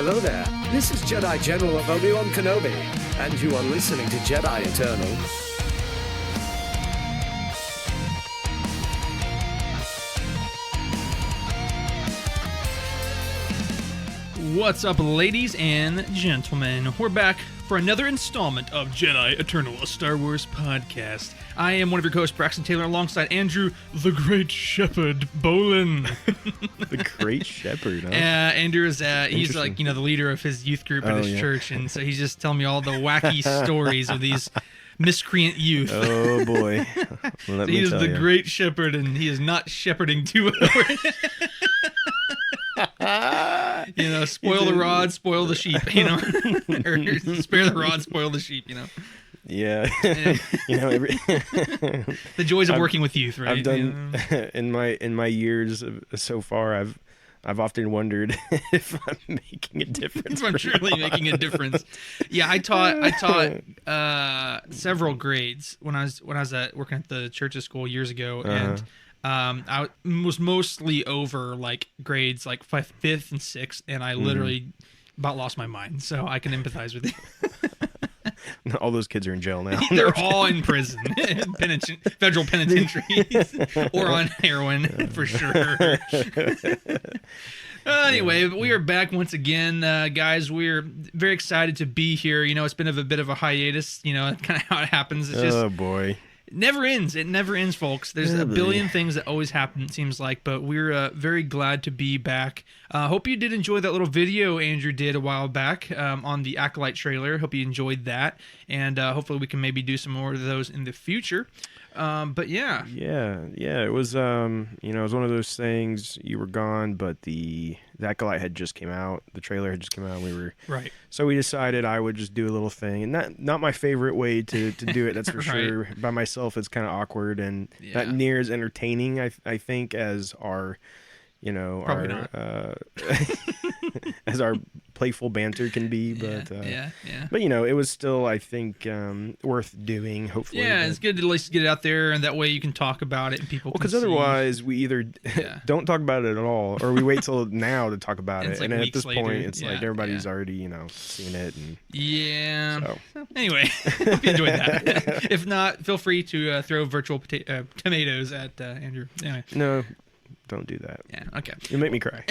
Hello there. This is Jedi General of Obi-Wan Kenobi, and you are listening to Jedi Eternal. What's up, ladies and gentlemen? We're back for another installment of Jedi Eternal, a Star Wars podcast. I am one of your co-hosts, Braxton Taylor, alongside Andrew, the Great Shepherd Bolin. The Great Shepherd, huh? Andrew is, he's like, the leader of his youth group at his church, and so he's just telling me all the wacky stories of these miscreant youth. Oh, boy. Well, he is the Great Shepherd, and he is not shepherding too spoil the rod, spoil the sheep, or spare the rod, spoil the sheep, Yeah. The joys of working with youth, right? I've done in my years so far, I've often wondered if I'm making a difference. I'm surely making a difference. Yeah, I taught several grades when I was working at the church's school years ago, and I was mostly over like grades like 5th and 6th, and I literally about lost my mind. So I can empathize with you. All those kids are in jail now. They're all in prison, federal penitentiaries, or on heroin for sure. Anyway, we are back once again, guys. We're very excited to be here. It's been a bit of a hiatus. Kind of how it happens. It's just, oh boy. Never ends. It never ends, folks. There's a billion things that always happen, it seems like, but we're very glad to be back. Hope you did enjoy that little video Andrew did a while back on the Acolyte trailer. Hope you enjoyed that, and hopefully we can maybe do some more of those in the future. But yeah. It was it was one of those things. You were gone, but the Acolyte had just came out. The trailer had just come out. And we were right. So we decided I would just do a little thing, and not my favorite way to do it. That's for sure. By myself, it's kind of awkward and not near as entertaining. I think as our, as our playful banter can be, but But it was still, I think, worth doing. Hopefully, it's good to at least get it out there, and that way you can talk about it and people. Because otherwise, we either don't talk about it at all, or we wait till now to talk about it. Like and at this later. point, it's like everybody's already seen it. And So. Anyway, hope you enjoyed that. If not, feel free to throw virtual tomatoes at Andrew. Anyway. No. Don't do that. Yeah, okay. You'll make me cry.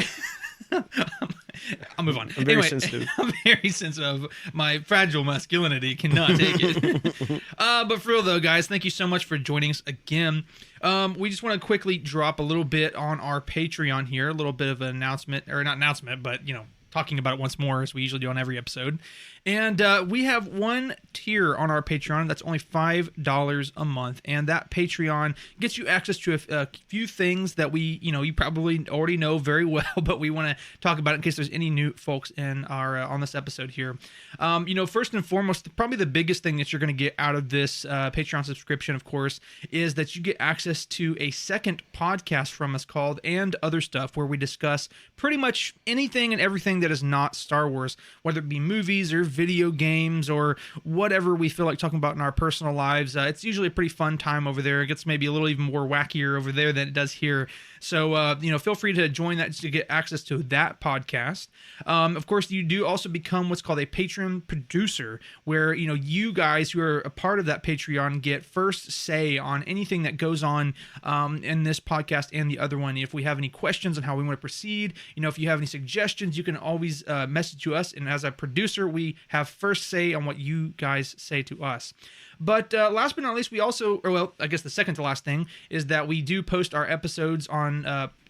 I'll move on. I'm very sensitive. I'm very sensitive. My fragile masculinity cannot take it. But for real though, guys, thank you so much for joining us again. We just want to quickly drop a little bit on our Patreon here, a little bit of an announcement, or not announcement, but talking about it once more as we usually do on every episode. And we have one tier on our Patreon that's only $5 a month, and that Patreon gets you access to a few things that we, you probably already know very well, but we want to talk about it in case there's any new folks in our on this episode here. First and foremost, probably the biggest thing that you're going to get out of this Patreon subscription, of course, is that you get access to a second podcast from us called And Other Stuff, where we discuss pretty much anything and everything that is not Star Wars, whether it be movies or video games or whatever we feel like talking about in our personal lives. It's usually a pretty fun time over there. It gets maybe a little even more wackier over there than it does here. So, feel free to join that to get access to that podcast. Of course, you do also become what's called a Patreon producer, where, you guys who are a part of that Patreon get first say on anything that goes on in this podcast and the other one. If we have any questions on how we want to proceed, if you have any suggestions, you can always message to us. And as a producer, we have first say on what you guys say to us. But last but not least, we also, I guess the second to last thing is that we do post our episodes on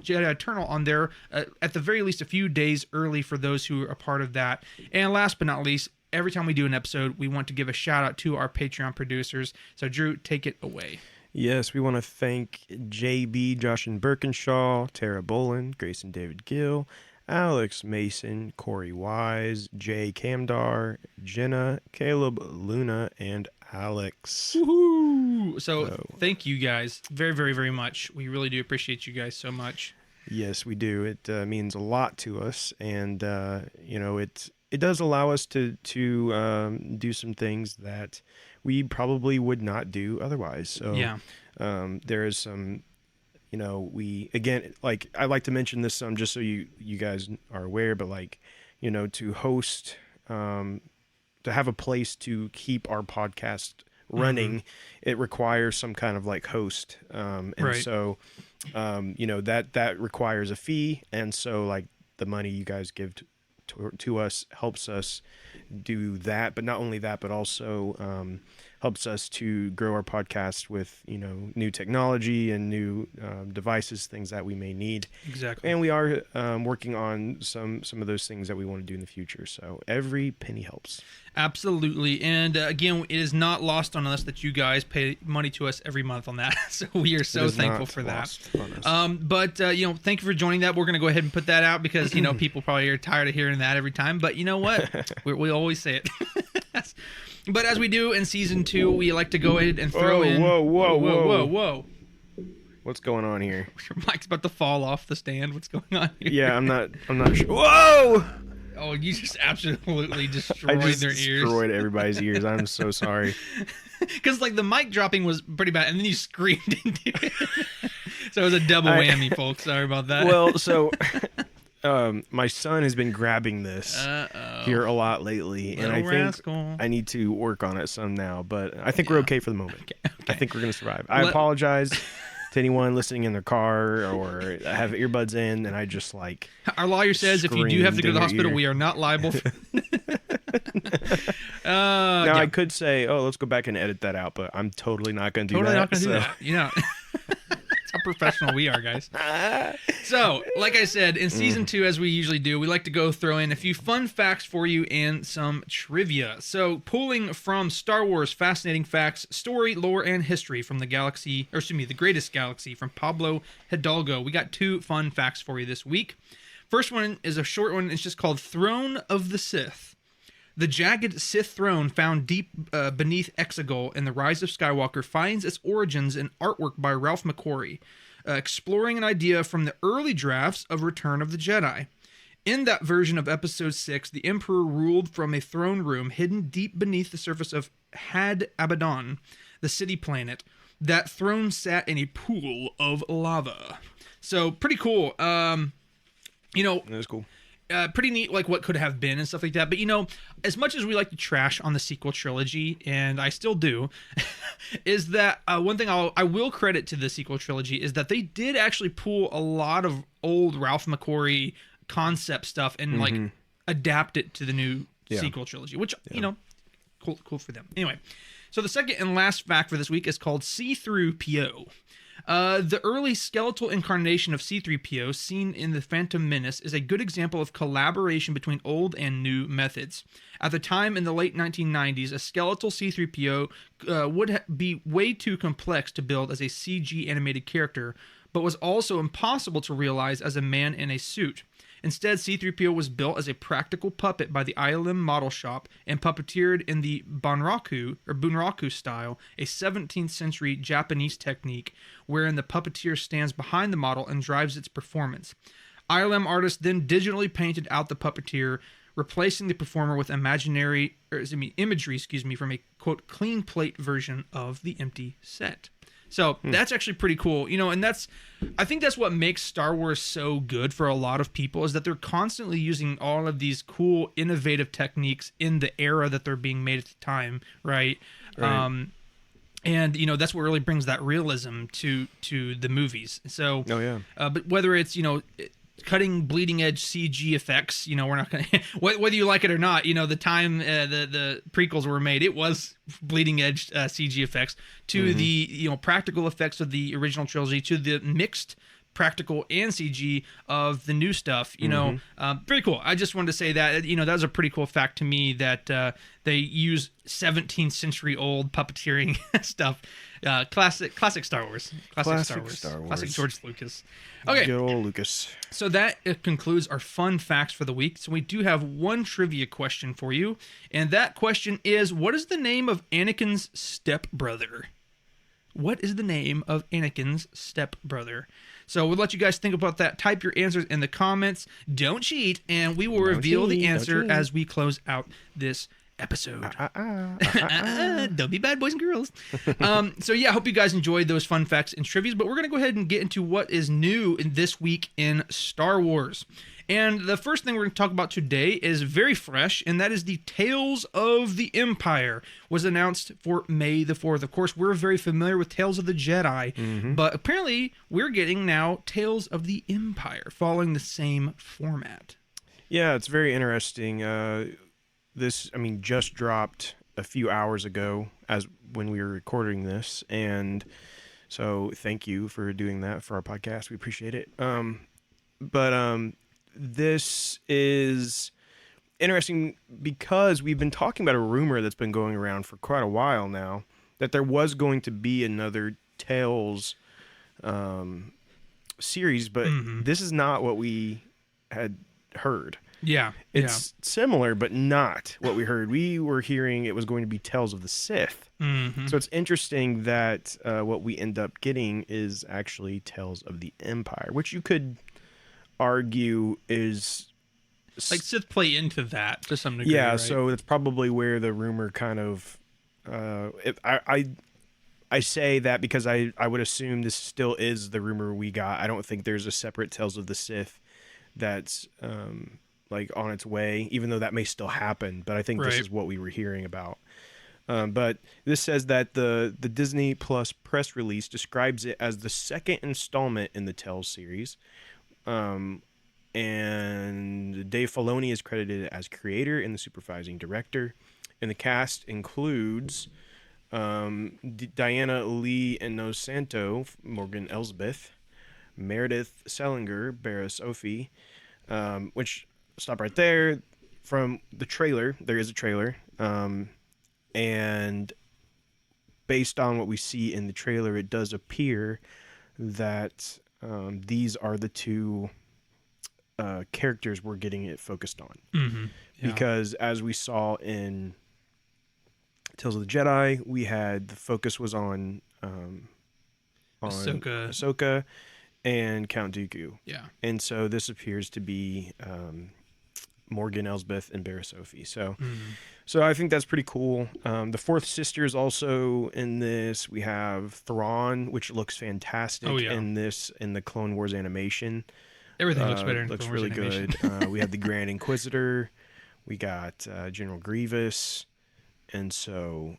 Jedi Eternal on there at the very least a few days early for those who are a part of that. And last but not least, every time we do an episode, we want to give a shout out to our Patreon producers. So Drew, take it away. Yes, we want to thank JB, Josh and Birkinshaw, Tara Bolin, Grayson David Gill, Alex Mason, Corey Wise, Jay Camdar, Jenna, Caleb, Luna, and Alex. Woohoo! So thank you guys very, very, very much. We really do appreciate you guys so much. Yes, we do. It means a lot to us, and it does allow us to do some things that we probably would not do otherwise. So there is some. We again, like I like to mention this some just so you guys are aware, but like to host, to have a place to keep our podcast running, it requires some kind of like host. And Right. so, that requires a fee. And so like the money you guys give to us helps us do that. But not only that, but also, helps us to grow our podcast with, new technology and new devices, things that we may need. Exactly. And we are working on some of those things that we want to do in the future. So every penny helps. Absolutely. And again, it is not lost on us that you guys pay money to us every month on that. So we are so thankful for that. But thank you for joining that. We're going to go ahead and put that out because, people probably are tired of hearing that every time. But you know what? we always say it. But as we do in season 2, we like to go ahead and throw in. Whoa. What's going on here? Your mic's about to fall off the stand. What's going on here? Yeah, I'm not sure. Whoa! Oh, you just absolutely I destroyed just their ears. destroyed everybody's ears. I'm so sorry. Because like the mic dropping was pretty bad, and then you screamed into it. So it was a double whammy, folks. Sorry about that. Well, so my son has been grabbing this here a lot lately, and I think I need to work on it some now. But I think we're okay for the moment. Okay. I think we're gonna survive. I apologize to anyone listening in their car or have earbuds in, and I just like. Our lawyer says if you do have to go to the hospital, we are not liable. Now I could say, let's go back and edit that out, but I'm totally not going to do that. Totally not going to do that. That's how professional we are, guys. So, like I said, in season 2, as we usually do, we like to go throw in a few fun facts for you and some trivia. So, pulling from Star Wars fascinating facts, story, lore, and history from the greatest galaxy from Pablo Hidalgo. We got 2 fun facts for you this week. First one is a short one. It's just called Throne of the Sith. The jagged Sith throne found deep beneath Exegol in The Rise of Skywalker finds its origins in artwork by Ralph McQuarrie, exploring an idea from the early drafts of Return of the Jedi. In that version of Episode 6, the Emperor ruled from a throne room hidden deep beneath the surface of Had Abaddon, the city planet. That throne sat in a pool of lava. So, pretty cool. That was cool. Pretty neat, like what could have been and stuff like that. But as much as we like to trash on the sequel trilogy, and I still do, is that one thing I will credit to the sequel trilogy is that they did actually pull a lot of old Ralph McQuarrie concept stuff and adapt it to the new sequel trilogy, which cool for them. Anyway, so the second and last fact for this week is called C-3PO. The early skeletal incarnation of C-3PO seen in The Phantom Menace is a good example of collaboration between old and new methods. At the time in the late 1990s, a skeletal C-3PO would be way too complex to build as a CG animated character, but was also impossible to realize as a man in a suit. Instead, C-3PO was built as a practical puppet by the ILM model shop and puppeteered in the bunraku style, a 17th century Japanese technique wherein the puppeteer stands behind the model and drives its performance. ILM artists then digitally painted out the puppeteer, replacing the performer with imagery from a, quote, clean plate version of the empty set. So that's actually pretty cool, and I think that's what makes Star Wars so good for a lot of people is that they're constantly using all of these cool, innovative techniques in the era that they're being made at the time, right? And that's what really brings that realism to the movies. So, but whether it's cutting bleeding edge CG effects, we're not gonna whether you like it or not, the time the prequels were made, it was bleeding edge CG effects to the practical effects of the original trilogy to the mixed practical and CG of the new stuff. Very cool. I just wanted to say that that was a pretty cool fact to me that they use 17th century old puppeteering stuff. Classic Star Wars. Classic George Lucas. Okay. Good old Lucas. So that concludes our fun facts for the week. So we do have one trivia question for you. And that question is, what is the name of Anakin's stepbrother? What is the name of Anakin's stepbrother? So we'll let you guys think about that. Type your answers in the comments. Don't cheat. And we will reveal the answer as we close out this episode. Don't be bad, boys and girls. So yeah, I hope you guys enjoyed those fun facts and trivias, but we're going to go ahead and get into what is new in this week in Star Wars. And the first thing we're going to talk about today is very fresh, and that is the Tales of the Empire was announced for May the 4th. Of course, we're very familiar with Tales of the Jedi, but apparently we're getting now Tales of the Empire, following the same format. Yeah, it's very interesting. This, just dropped a few hours ago as when we were recording this, and so thank you for doing that for our podcast. We appreciate it. But this is interesting because we've been talking about a rumor that's been going around for quite a while now that there was going to be another Tales series, but this is not what we had heard. Yeah. It's similar, but not what we heard. We were hearing it was going to be Tales of the Sith. So it's interesting that what we end up getting is actually Tales of the Empire, which you could argue is... Like Sith play into that to some degree, yeah, right? so it's probably where the rumor kind of... I say that because I would assume this still is the rumor we got. I don't think there's a separate Tales of the Sith that's... like on its way, even though that may still happen, but I think this is what we were hearing about. But this says that the Disney Plus press release describes it as the second installment in the Tales series. And Dave Filoni is credited as creator and the supervising director. And the cast includes Diana Lee Inosanto, Morgan Elsbeth, Meredith Selinger, Barra Sophie, which... Stop right there. From the trailer, there is a trailer, and based on what we see in the trailer, it does appear that these are the two characters we're getting it focused on. Because as we saw in Tales of the Jedi, we had the focus was on Ahsoka and Count Dooku. Yeah. And so this appears to be Morgan Elsbeth and Barra Sophie. So I think that's pretty cool. The fourth sister is also in this. We have Thrawn, which looks fantastic in the Clone Wars animation. Everything looks better in looks Clone Wars really animation. good. We have the Grand Inquisitor. We got General Grievous. And so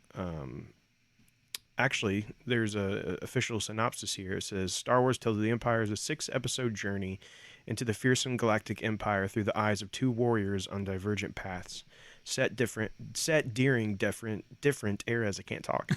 actually, there's a official synopsis here. It says, Star Wars Tales of the Empire is a 6-episode journey into the fearsome galactic empire through the eyes of two warriors on divergent paths, set during different eras. I can't talk.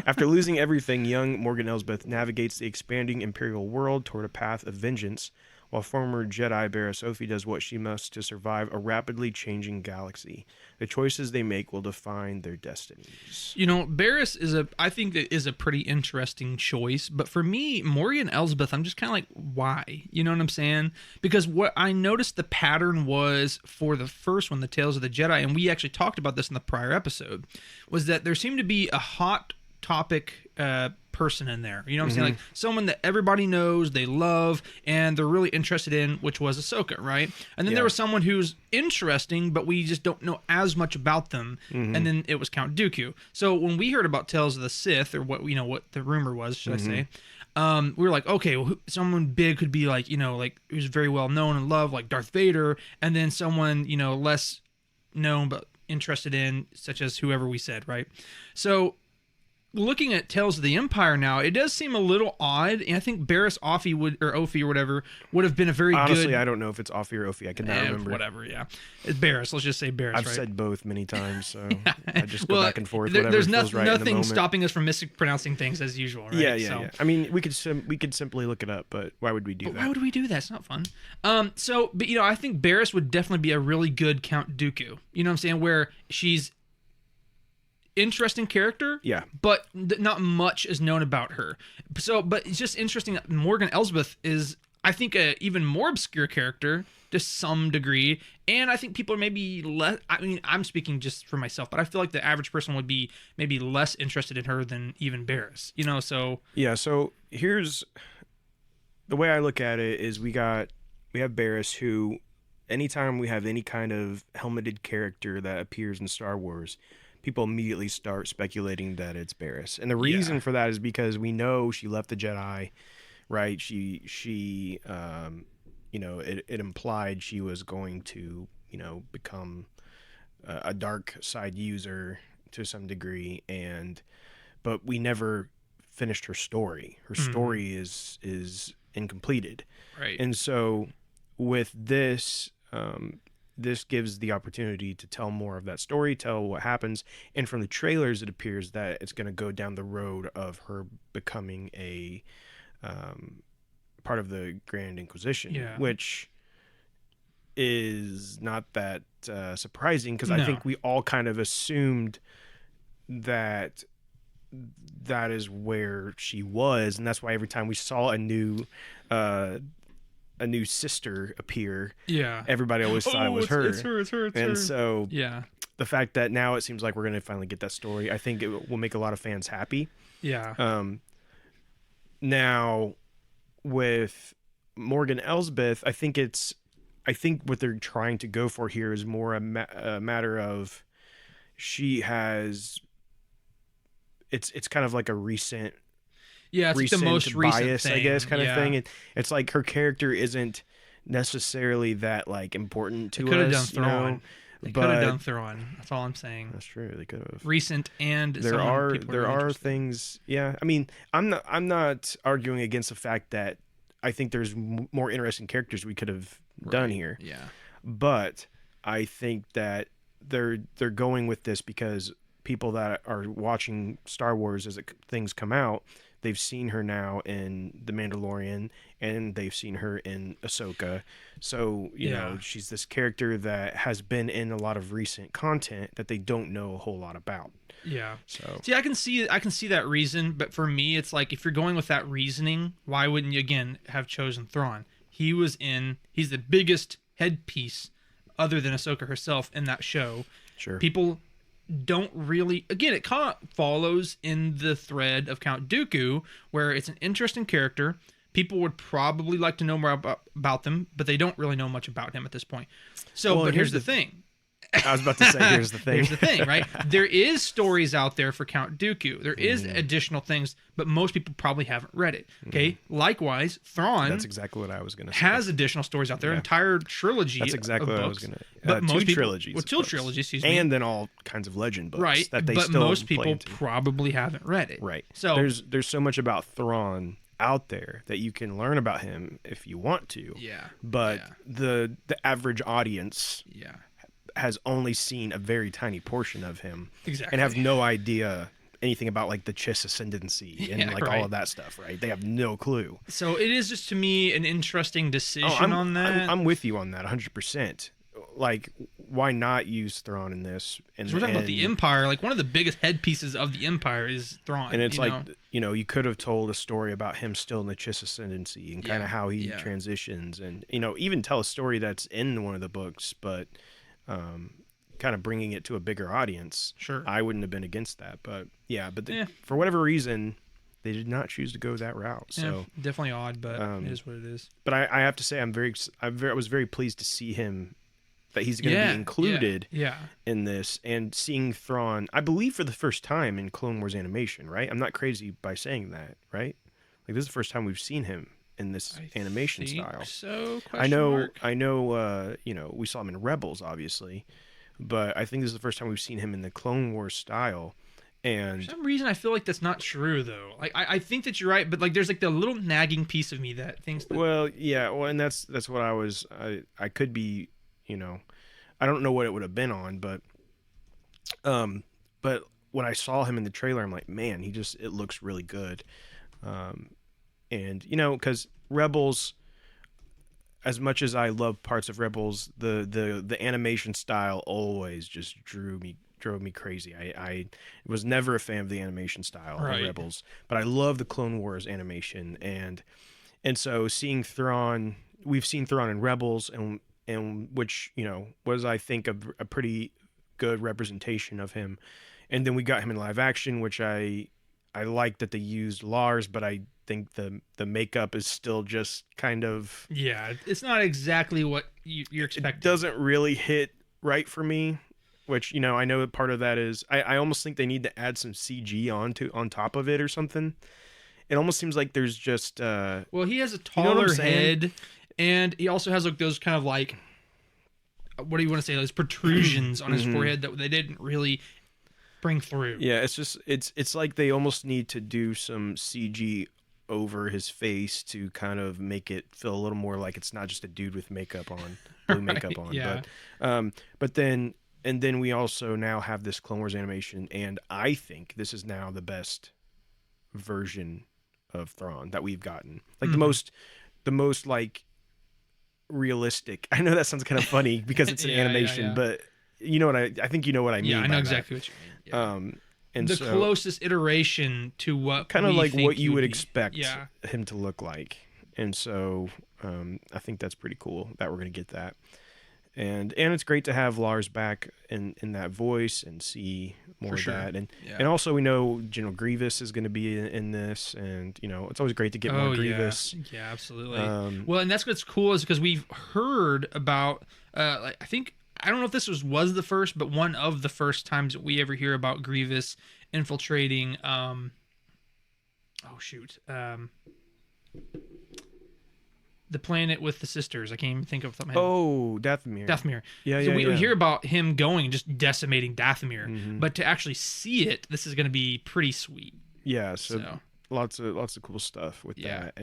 After losing everything, young Morgan Elsbeth navigates the expanding imperial world toward a path of vengeance, while former Jedi Barra Sophie does what she must to survive a rapidly changing galaxy. The choices they make will define their destinies. You know, Barris I think it is a pretty interesting choice, but for me, Morgan Elsbeth, I'm just kind of like, why? You know what I'm saying? Because what I noticed the pattern was for the first one, the Tales of the Jedi, and we actually talked about this in the prior episode, was that there seemed to be a hot topic person in there. You know what I'm saying? Like someone that everybody knows, they love, and they're really interested in, which was Ahsoka, right? And then there was someone who's interesting, but we just don't know as much about them. And then it was Count Dooku. So when we heard about Tales of the Sith, or what the rumor was, should I say, we were like, okay, well, someone big could be like, like who's very well known and loved, like Darth Vader, and then someone, less known but interested in, such as whoever we said, right? Looking at Tales of the Empire now, it does seem a little odd, and I think Barriss Offee Ophi or whatever would have been a very Honestly, I don't know if it's Offee or Ophi. I cannot remember. Whatever, yeah. It's Barriss. Let's just say Barriss, I've right? said both many times, so I just go back and forth. There's feels right in the nothing moment. stopping us from mispronouncing things as usual, right? Yeah. I mean, we could simply look it up, but why would we do that? Why would we do that? It's not fun. But I think Barriss would definitely be a really good Count Dooku. You know what I'm saying? Where she's interesting character, but not much is known about her. But it's just interesting that Morgan Elsbeth is, I think, a even more obscure character to some degree, and I think people are maybe less. I mean, I'm speaking just for myself, but I feel like the average person would be maybe less interested in her than even Barriss. So So here's the way I look at it: is we have Barriss, who, anytime we have any kind of helmeted character that appears in Star Wars, people immediately start speculating that it's Barriss. And the reason for that is because we know she left the Jedi, right? She it implied she was going to, become a dark side user to some degree, but we never finished her story. Her story is incompleted. Right. And so with this, this gives the opportunity to tell more of that story, tell what happens. And from the trailers, it appears that it's going to go down the road of her becoming a part of the Grand Inquisition, which is not that surprising, because I think we all kind of assumed that is where she was, and that's why every time we saw a new sister appear, everybody always thought it was her. It's her. And so the fact that now it seems like we're going to finally get that story, I think it will make a lot of fans happy. Now with Morgan Elsbeth, I think what they're trying to go for here is more a matter of she has. It's kind of like a recent. Yeah, it's like the most recent bias, thing. I guess, kind of thing. It's like her character isn't necessarily that like important to us. Could have done Thrawn. They but could have done Thrawn. That's all I'm saying. That's true. They could have. Recent and there are things. Yeah, I mean, I'm not arguing against the fact that I think there's more interesting characters we could have done here. Yeah, but I think that they're going with this because people that are watching Star Wars as things come out, they've seen her now in The Mandalorian, and they've seen her in Ahsoka. So, you know, she's this character that has been in a lot of recent content that they don't know a whole lot about. Yeah. So see, I can see that reason, but for me, it's like, if you're going with that reasoning, why wouldn't you again have chosen Thrawn? He's the biggest headpiece other than Ahsoka herself in that show. Sure. People don't really, again, it kind of follows in the thread of Count Dooku, where it's an interesting character. People would probably like to know more about them, but they don't really know much about him at this point. So, well, but here's the thing. I was about to say, here's the thing. Here's the thing, right? There is stories out there for Count Dooku. There is additional things, but most people probably haven't read it. Okay. Likewise, Thrawn. That's exactly what I was going to say. Has additional stories out there, entire trilogy. That's exactly of what books, I was going to. But most people, trilogies. Well, two trilogies, excuse me. And then all kinds of legend books, right? That they but still most play people into. Probably haven't read it. Right. So there's so much about Thrawn out there that you can learn about him if you want to. Yeah. But the average audience has only seen a very tiny portion of him. Exactly. And have no idea anything about like the Chiss ascendancy and all of that stuff, right? They have no clue. So it is just, to me, an interesting decision on that. I'm with you on that 100%. Like, why not use Thrawn in this? And we're talking about the Empire. Like, one of the biggest headpieces of the Empire is Thrawn. And it's you could have told a story about him still in the Chiss ascendancy and kind of how he transitions, and even tell a story that's in one of the books, but kind of bringing it to a bigger audience. Sure, I wouldn't have been against that, but for whatever reason, they did not choose to go that route. So definitely odd, but it is what it is. But I have to say, I was very pleased to see him, that he's going to be included in this, and seeing Thrawn, I believe, for the first time in Clone Wars animation, right? I'm not crazy by saying that, right? Like, this is the first time we've seen him in this animation style. So I know, we saw him in Rebels, obviously, but I think this is the first time we've seen him in the Clone Wars style. And for some reason, I feel like that's not true, though. Like, I think that you're right, but like, there's like the little nagging piece of me that thinks that. Well, and that's what I could be, I don't know what it would have been on, but when I saw him in the trailer, I'm like, man, it looks really good. And because Rebels, as much as I love parts of Rebels, the animation style always just drove me crazy. I was never a fan of the animation style of Rebels, but I love the Clone Wars animation, and so seeing Thrawn, we've seen Thrawn in Rebels, and which was, I think, a pretty good representation of him, and then we got him in live action, which I like that they used Lars, but I think the makeup is still just kind of it's not exactly what you're expecting. It doesn't really hit right for me, which I know that part of that is I almost think they need to add some CG on top of it or something. It almost seems like there's just well, he has a taller head, And he also has like those kind of like, what do you want to say, those protrusions on his forehead that they didn't really bring through. Yeah, it's just it's like they almost need to do some CG over his face to kind of make it feel a little more like it's not just a dude with makeup on, blue makeup on. Yeah. But then we also now have this Clone Wars animation, and I think this is now the best version of Thrawn that we've gotten. Like the most like realistic. I know that sounds kind of funny because it's an animation, but you know what I think you know what I mean. Yeah, I know by exactly that. what you mean. Yeah. And the so, closest iteration to what kind of we like think what he you would be. expect Yeah. him to look like. And so I think that's pretty cool that we're going to get that. And it's great to have Lars back in that voice and see more of that. And also we know General Grievous is going to be in this, and you know, it's always great to get more Grievous. Yeah, absolutely. Well, and that's what's cool is because we've heard about like, I don't know if this was the first, but one of the first times that we ever hear about Grievous infiltrating the planet with the sisters. I can't even think of something. Oh, Dathomir. Yeah, so we hear about him going and just decimating Dathomir, but to actually see it, this is going to be pretty sweet. Yeah, so lots of cool stuff with that,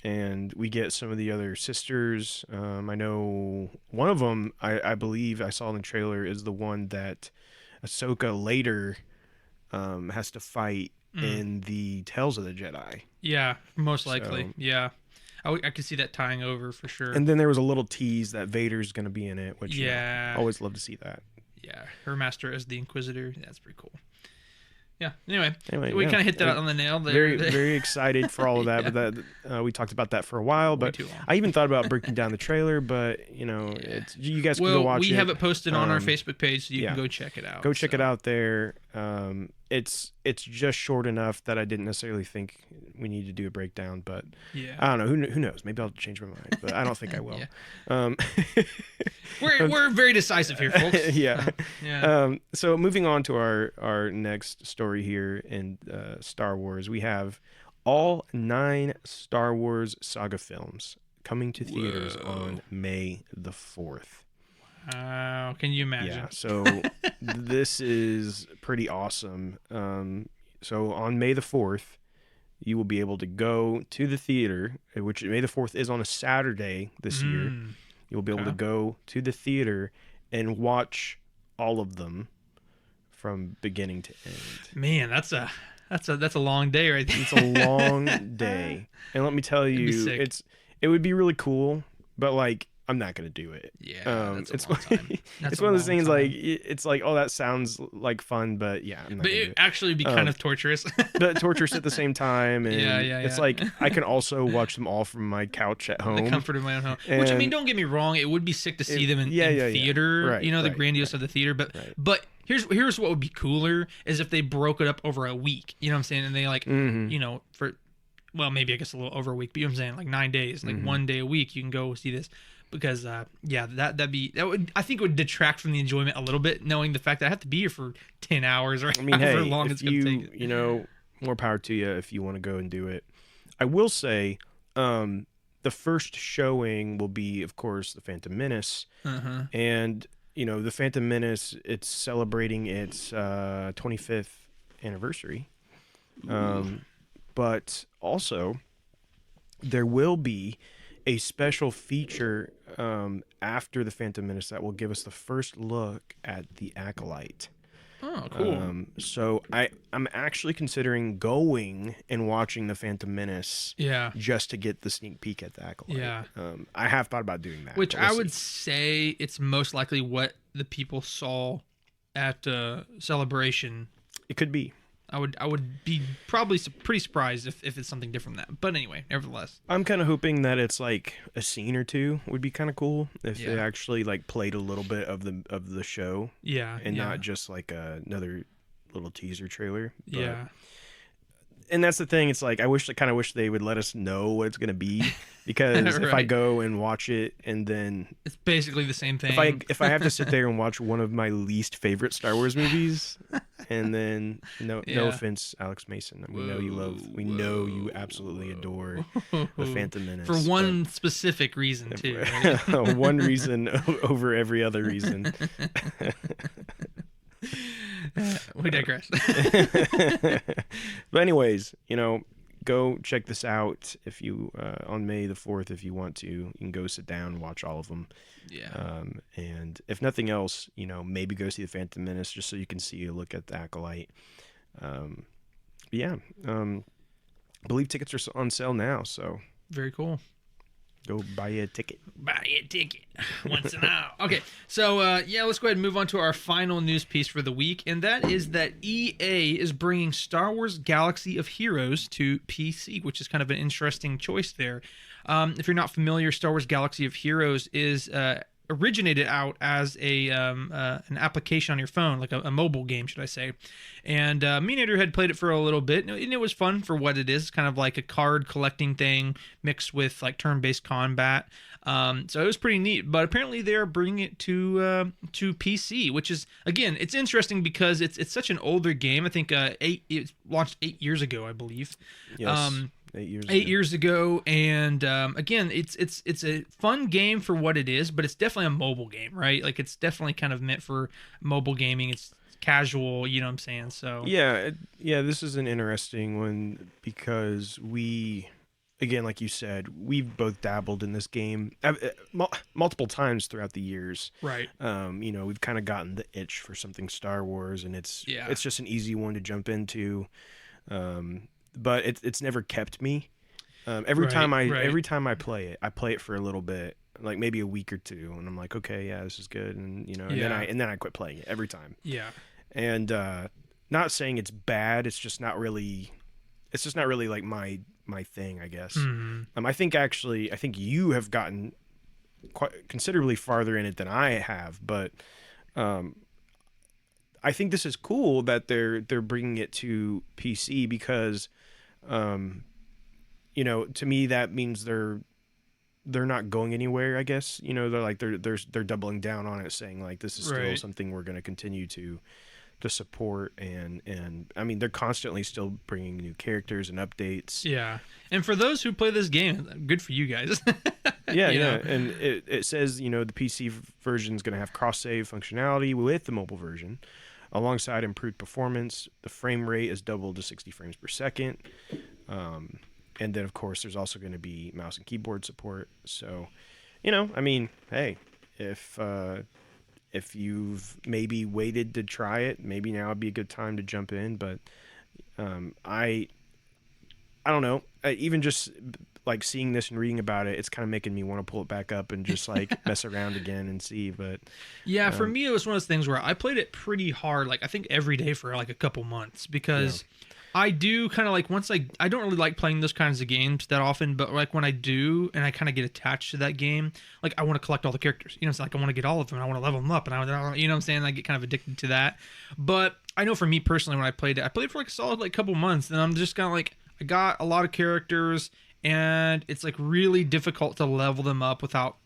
and we get some of the other sisters. I know one of them. I believe I saw in the trailer is the one that Ahsoka later has to fight in the Tales of the Jedi. Yeah, most likely. So, yeah. I could see that tying over for sure. And then there was a little tease that Vader's going to be in it, which always love to see that. Yeah, her master as the Inquisitor. That's pretty cool. Yeah. Anyway we kind of hit that on the nail there. Very, very excited for all of that. But that we talked about that for a while. But I even thought about breaking down the trailer. But you know, you guys can go watch it. We have it posted on our Facebook page, so you can go check it out. Go check it out there. It's just short enough that I didn't necessarily think we need to do a breakdown. But I don't know. Who knows? Maybe I'll change my mind. But I don't think I will. We're very decisive here, folks. So moving on to our next story here in Star Wars, we have all 9 Star Wars saga films coming to theaters on May the 4th. Wow, can you imagine? Yeah, so this is pretty awesome. So on May the 4th, you will be able to go to the theater, which May the 4th is on a Saturday this year. You'll be able to go to the theater and watch all of them from beginning to end. Man, that's a long day right there. It's a long day. And let me tell you, it would be really cool, but like I'm not going to do it. Yeah, it's a long time. It's one of those things like it's like, oh, that sounds like fun, but yeah, I'm not but it actually be kind of torturous. But torturous at the same time, and it's like I can also watch them all from my couch at home, the comfort of my own home. Which I mean, don't get me wrong, it would be sick to see them in theater. Right, you know, the grandiose of the theater, but here's what would be cooler is if they broke it up over a week. You know what I'm saying? And they like you know, for maybe I guess a little over a week, but you know what I'm saying, like 9 days, like 1 day a week, you can go see this. Because that would, I think it would detract from the enjoyment a little bit, knowing the fact that I have to be here for 10 hours or however long it's going to take. You know, more power to you if you want to go and do it. I will say, the first showing will be, of course, The Phantom Menace, and you know, The Phantom Menace, it's celebrating its 25th anniversary, but also there will be a special feature after The Phantom Menace that will give us the first look at the Acolyte. Oh, cool. So I'm actually considering going and watching The Phantom Menace just to get the sneak peek at the Acolyte. Yeah. I have thought about doing that. Which I would say it's most likely what the people saw at Celebration. It could be. I would be probably pretty surprised if it's something different than that. But anyway, nevertheless. I'm kind of hoping that it's like a scene or two would be kind of cool if they actually like played a little bit of the show. Yeah. And not just like another little teaser trailer. But, yeah. And that's the thing. It's like I kind of wish they would let us know what it's going to be, because if I go and watch it and then it's basically the same thing. If I have to sit there and watch one of my least favorite Star Wars movies, And then no Yeah. offense, Alex Mason. We know you love. We know you absolutely adore the Phantom Menace For one specific reason too. Right? but one reason over every other reason. We digress. But anyways, go check this out if you on May the 4th if you want to. You can go sit down and watch all of them. Yeah. And if nothing else, maybe go see the Phantom Menace just so you can see a look at the Acolyte. I believe tickets are on sale now, so Very cool. go buy you a ticket. Buy a ticket once an hour. Okay, so let's go ahead and move on to our final news piece for the week, and that is that EA is bringing Star Wars Galaxy of Heroes to PC, which is kind of an interesting choice there. If you're not familiar, Star Wars Galaxy of Heroes is originated out as an application on your phone, like a mobile game, should I say. And me and Andrew had played it for a little bit, and it was fun for what it is, kind of like a card collecting thing mixed with like turn-based combat. So it was pretty neat, but apparently they're bringing it to PC, which is, again, it's interesting because it's such an older game. I think it launched 8 years ago, I believe. Yes. 8 years. 8 years ago, and again, it's a fun game for what it is, but it's definitely a mobile game, right? Like it's definitely kind of meant for mobile gaming. It's casual, you know what I'm saying? So Yeah, this is an interesting one because again, like you said, we've both dabbled in this game multiple times throughout the years. right, We've kind of gotten the itch for something Star Wars, and it's just an easy one to jump into. But it's never kept me. Every time I play it for a little bit, like maybe a week or two, and I'm like, okay, yeah, this is good, and and then I quit playing it every time. yeah, And not saying it's bad, it's just not really like my thing, I guess. mm-hmm. I think you have gotten quite considerably farther in it than I have, but I think this is cool that they're bringing it to PC because, to me that means they're not going anywhere. I guess they're doubling down on it, saying like this is still something we're going to continue to support, and I mean they're constantly still bringing new characters and updates. Yeah, and for those who play this game, good for you guys. Yeah, and it says the PC version is going to have cross-save functionality with the mobile version. Alongside improved performance, the frame rate is doubled to 60 frames per second. And then, of course, there's also going to be mouse and keyboard support. So, I mean, hey, if you've maybe waited to try it, maybe now would be a good time to jump in. But I don't know. Even just like seeing this and reading about it, it's kind of making me want to pull it back up and just like mess around again and see. But yeah, for me, it was one of those things where I played it pretty hard, like I think every day for like a couple months, because I do kind of like once I don't really like playing those kinds of games that often, but like when I do and I kind of get attached to that game, like I want to collect all the characters. It's like I want to get all of them. And I want to level them up, and you know what I'm saying? I get kind of addicted to that. But I know for me personally, when I played it for like a solid like couple months, and I'm just kind of like I got a lot of characters. And it's like really difficult to level them up without,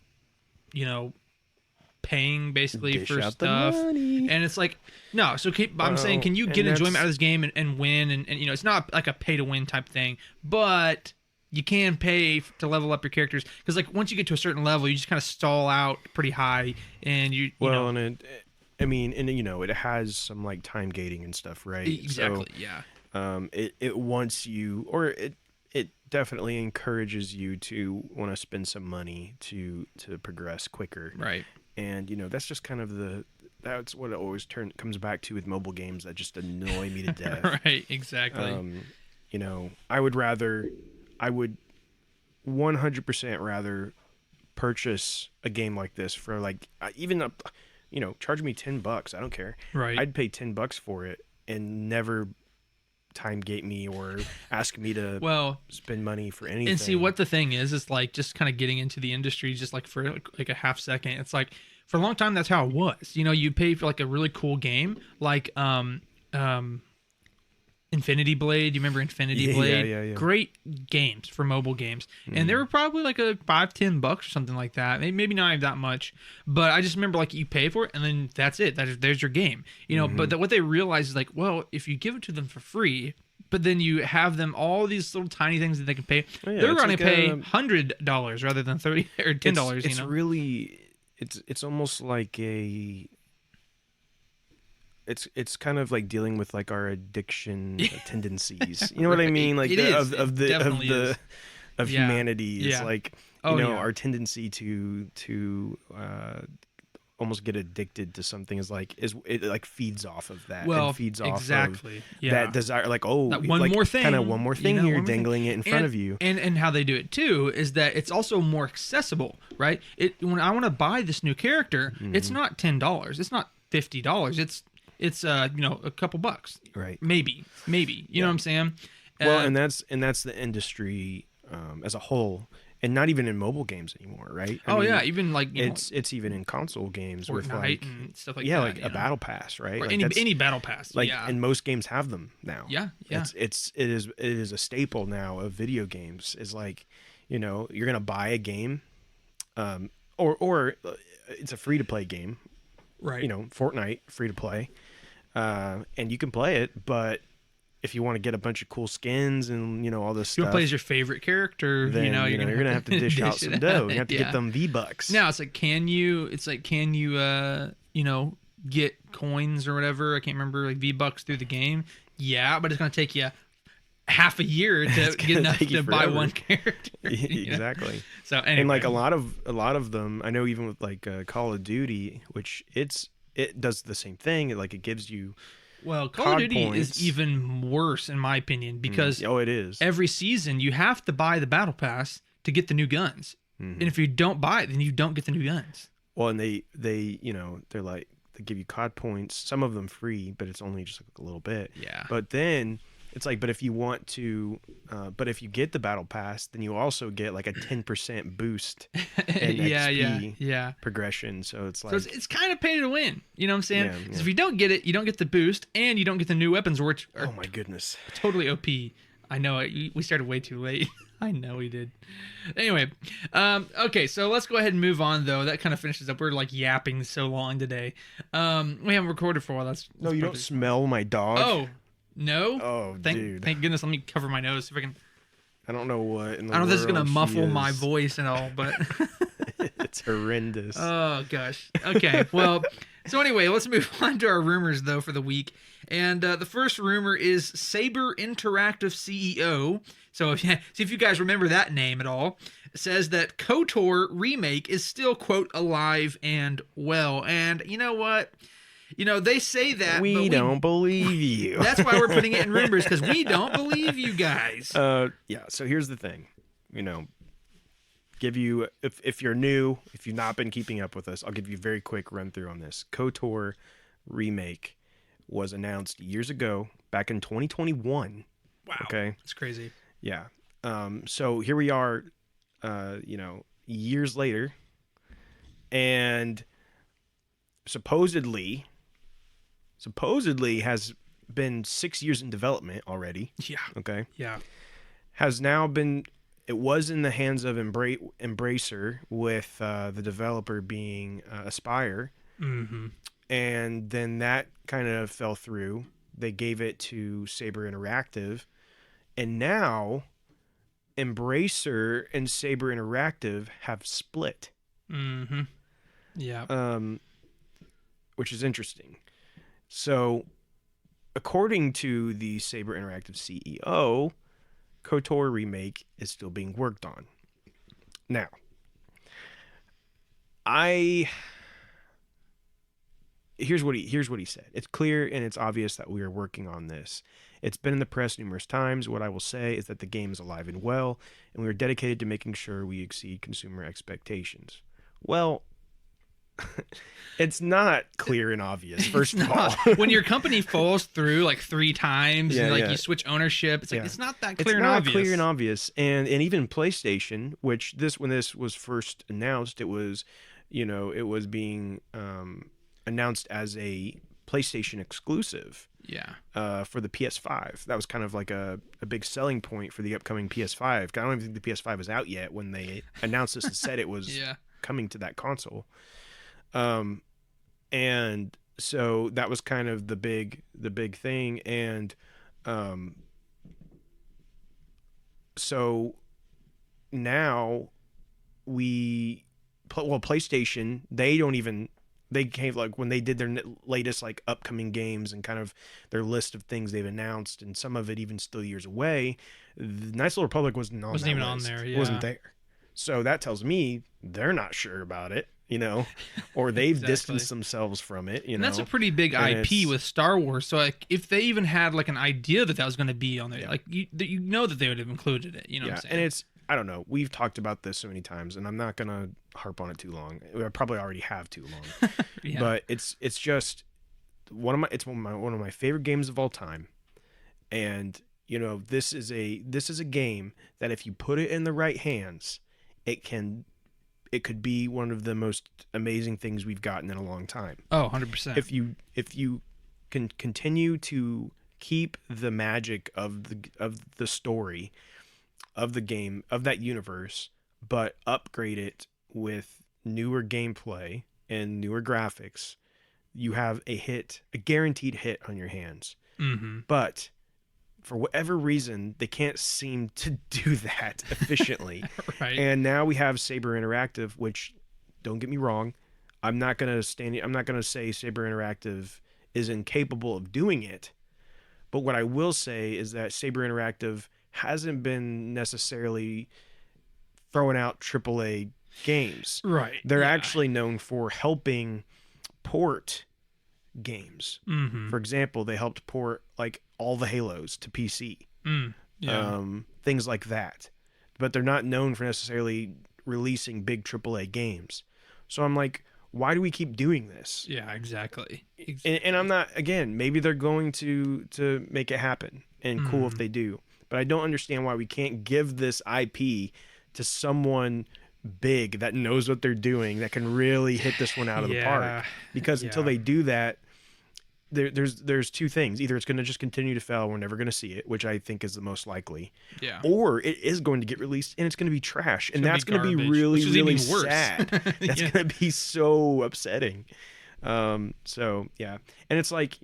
paying basically Dish for out the stuff. money. And it's like, no. So I'm saying, can you get enjoyment out of this game and win? And it's not like a pay to win type thing, but you can pay to level up your characters because like once you get to a certain level, you just kind of stall out pretty high, and and it has some like time gating and stuff, right? Exactly. So, yeah. It wants you, or it definitely encourages you to want to spend some money to progress quicker. Right. And that's just kind of that's what it always comes back to with mobile games that just annoy me to death. Right. Exactly. I would 100% rather purchase a game like this for like even charge me $10. I don't care. Right. I'd pay $10 for it and never time gate me or ask me to spend money for anything. And see what the thing is like just kind of getting into the industry just like for like a half second. It's like for a long time that's how it was. You pay for like a really cool game like in Infinity Blade. You remember Infinity Blade? Yeah. Great games for mobile games. And they were probably like a $5-10 or something like that. Maybe not even that much. But I just remember like you pay for it and then that's it. There's your game. You know, but what they realize is like, well, if you give it to them for free, but then you have them all these little tiny things that they can pay, they're going to pay $100 rather than $30 or $10. It's really, it's almost like a. It's kind of like dealing with like our addiction tendencies. You know what I mean? Like of humanity is like our tendency to almost get addicted to something is it like feeds off of that. Well, and feeds off exactly. of that desire. Like that one more thing, kind of one more thing here, dangling it in front of you. And how they do it too is that it's also more accessible, right? When I want to buy this new character, it's not $10. It's not $50. It's a couple bucks, right? Maybe, you know what I'm saying? Well, and that's the industry as a whole, and not even in mobile games anymore, right? I mean, even like it's even in console games Fortnite with like and stuff like that. Yeah, like a battle pass, right? Or like any battle pass, like, and most games have them now. Yeah. It is a staple now of video games. Is like, you're gonna buy a game, or it's a free to play game, right? Fortnite free to play. And you can play it, but if you want to get a bunch of cool skins and all this stuff, you play as your favorite character, then you're gonna have to dish out some dough. You have to get them V-Bucks. Now it's like, can you get coins or whatever? I can't remember, like V-Bucks through the game. Yeah, but it's gonna take you half a year to get enough to buy one character. Exactly. So anyway. And like a lot of them, I know even with like Call of Duty, which it does the same thing. It gives you Call of Duty points. is even worse in my opinion because it is. Every season you have to buy the battle pass to get the new guns. And if you don't buy it, then you don't get the new guns. Well, and they they're like, they give you COD points, some of them free, but it's only just like a little bit. Yeah. But then it's like, but if you want to, but if you get the battle pass, then you also get like a 10% boost in XP progression. So it's like, it's kind of pay to win. You know what I'm saying? Yeah. If you don't get it, you don't get the boost, and you don't get the new weapons, which are oh my goodness, totally OP. I know we started way too late. I know we did. Anyway, okay, so let's go ahead and move on, though. That kind of finishes up. We're like yapping so long today. We haven't recorded for a while. That's no, you don't smell my dog. Oh. No? Oh, dude. Thank goodness. Let me cover my nose if I can. I don't know what in the I don't know if this is going to muffle my voice and all, but... It's horrendous. Oh, gosh. Okay, well, so anyway, let's move on to our rumors, though, for the week. And the first rumor is Saber Interactive CEO. So see if you guys remember that name at all. It says that KOTOR remake is still, quote, alive and well. And you know what? They say that, we don't believe you. That's why we're putting it in rumors, because we don't believe you guys. Yeah. So here's the thing, give you, if you're new, if you've not been keeping up with us, I'll give you a very quick run through on this. KOTOR remake was announced years ago, back in 2021. Wow. Okay. That's crazy. Yeah. So here we are, years later, and supposedly has been 6 years in development already. Yeah. Okay. Yeah. Has now been, it was in the hands of Embracer, with the developer being Aspire. Mm-hmm. And then that kind of fell through. They gave it to Saber Interactive. And now Embracer and Saber Interactive have split. Mm-hmm. Yeah. Which is interesting. So, according to the Saber Interactive CEO, KOTOR remake is still being worked on. Now, here's what he said. It's clear and it's obvious that we are working on this. It's been in the press numerous times. What I will say is that the game is alive and well, and we are dedicated to making sure we exceed consumer expectations. Well, it's not clear and obvious, first of all. When your company falls through like 3 times and you switch ownership, it's like it's not that clear and obvious. It's not clear and obvious. And even PlayStation, which when this was first announced, it was, it was being announced as a PlayStation exclusive. Yeah. For the PS5. That was kind of like a big selling point for the upcoming PS5. 'Cause I don't even think the PS5 was out yet when they announced this and said it was coming to that console. And so that was kind of the big thing. And so now PlayStation, they came like when they did their latest like upcoming games and kind of their list of things they've announced, and some of it even still years away. The Knights of the Republic wasn't even on there. Yeah. It wasn't there. So that tells me they're not sure about it, or they've distanced themselves from it. And that's a pretty big IP with Star Wars. So like, if they even had like an idea that was going to be on there, like you know that they would have included it. You know what I'm saying? And it's, I don't know. We've talked about this so many times, and I'm not gonna harp on it too long. I probably already have too long. But it's just one of my favorite games of all time, and this is a game that if you put it in the right hands, it could be one of the most amazing things we've gotten in a long time. Oh, 100%. If you can continue to keep the magic of the story of the game, of that universe, but upgrade it with newer gameplay and newer graphics, you have a guaranteed hit on your hands. Mm-hmm. But for whatever reason, they can't seem to do that efficiently. Right. And now we have Saber Interactive, which, don't get me wrong, I'm not gonna say Saber Interactive is incapable of doing it. But what I will say is that Saber Interactive hasn't been necessarily throwing out AAA games. Right. They're actually known for helping port games. Mm-hmm. For example, they helped port like all the Halos to PC. Yeah. Things like that. But they're not known for necessarily releasing big AAA games. So I'm like, why do we keep doing this? Yeah, exactly. And I'm not, again, maybe they're going to make it happen, and cool if they do. But I don't understand why we can't give this IP to someone big that knows what they're doing, that can really hit this one out of the park. Because until they do that, there's two things. Either it's going to just continue to fail, we're never going to see it, which I think is the most likely. Yeah. Or it is going to get released and it's going to be trash, and that's going to be really, really sad. That's going to be so upsetting. So yeah, and it's like,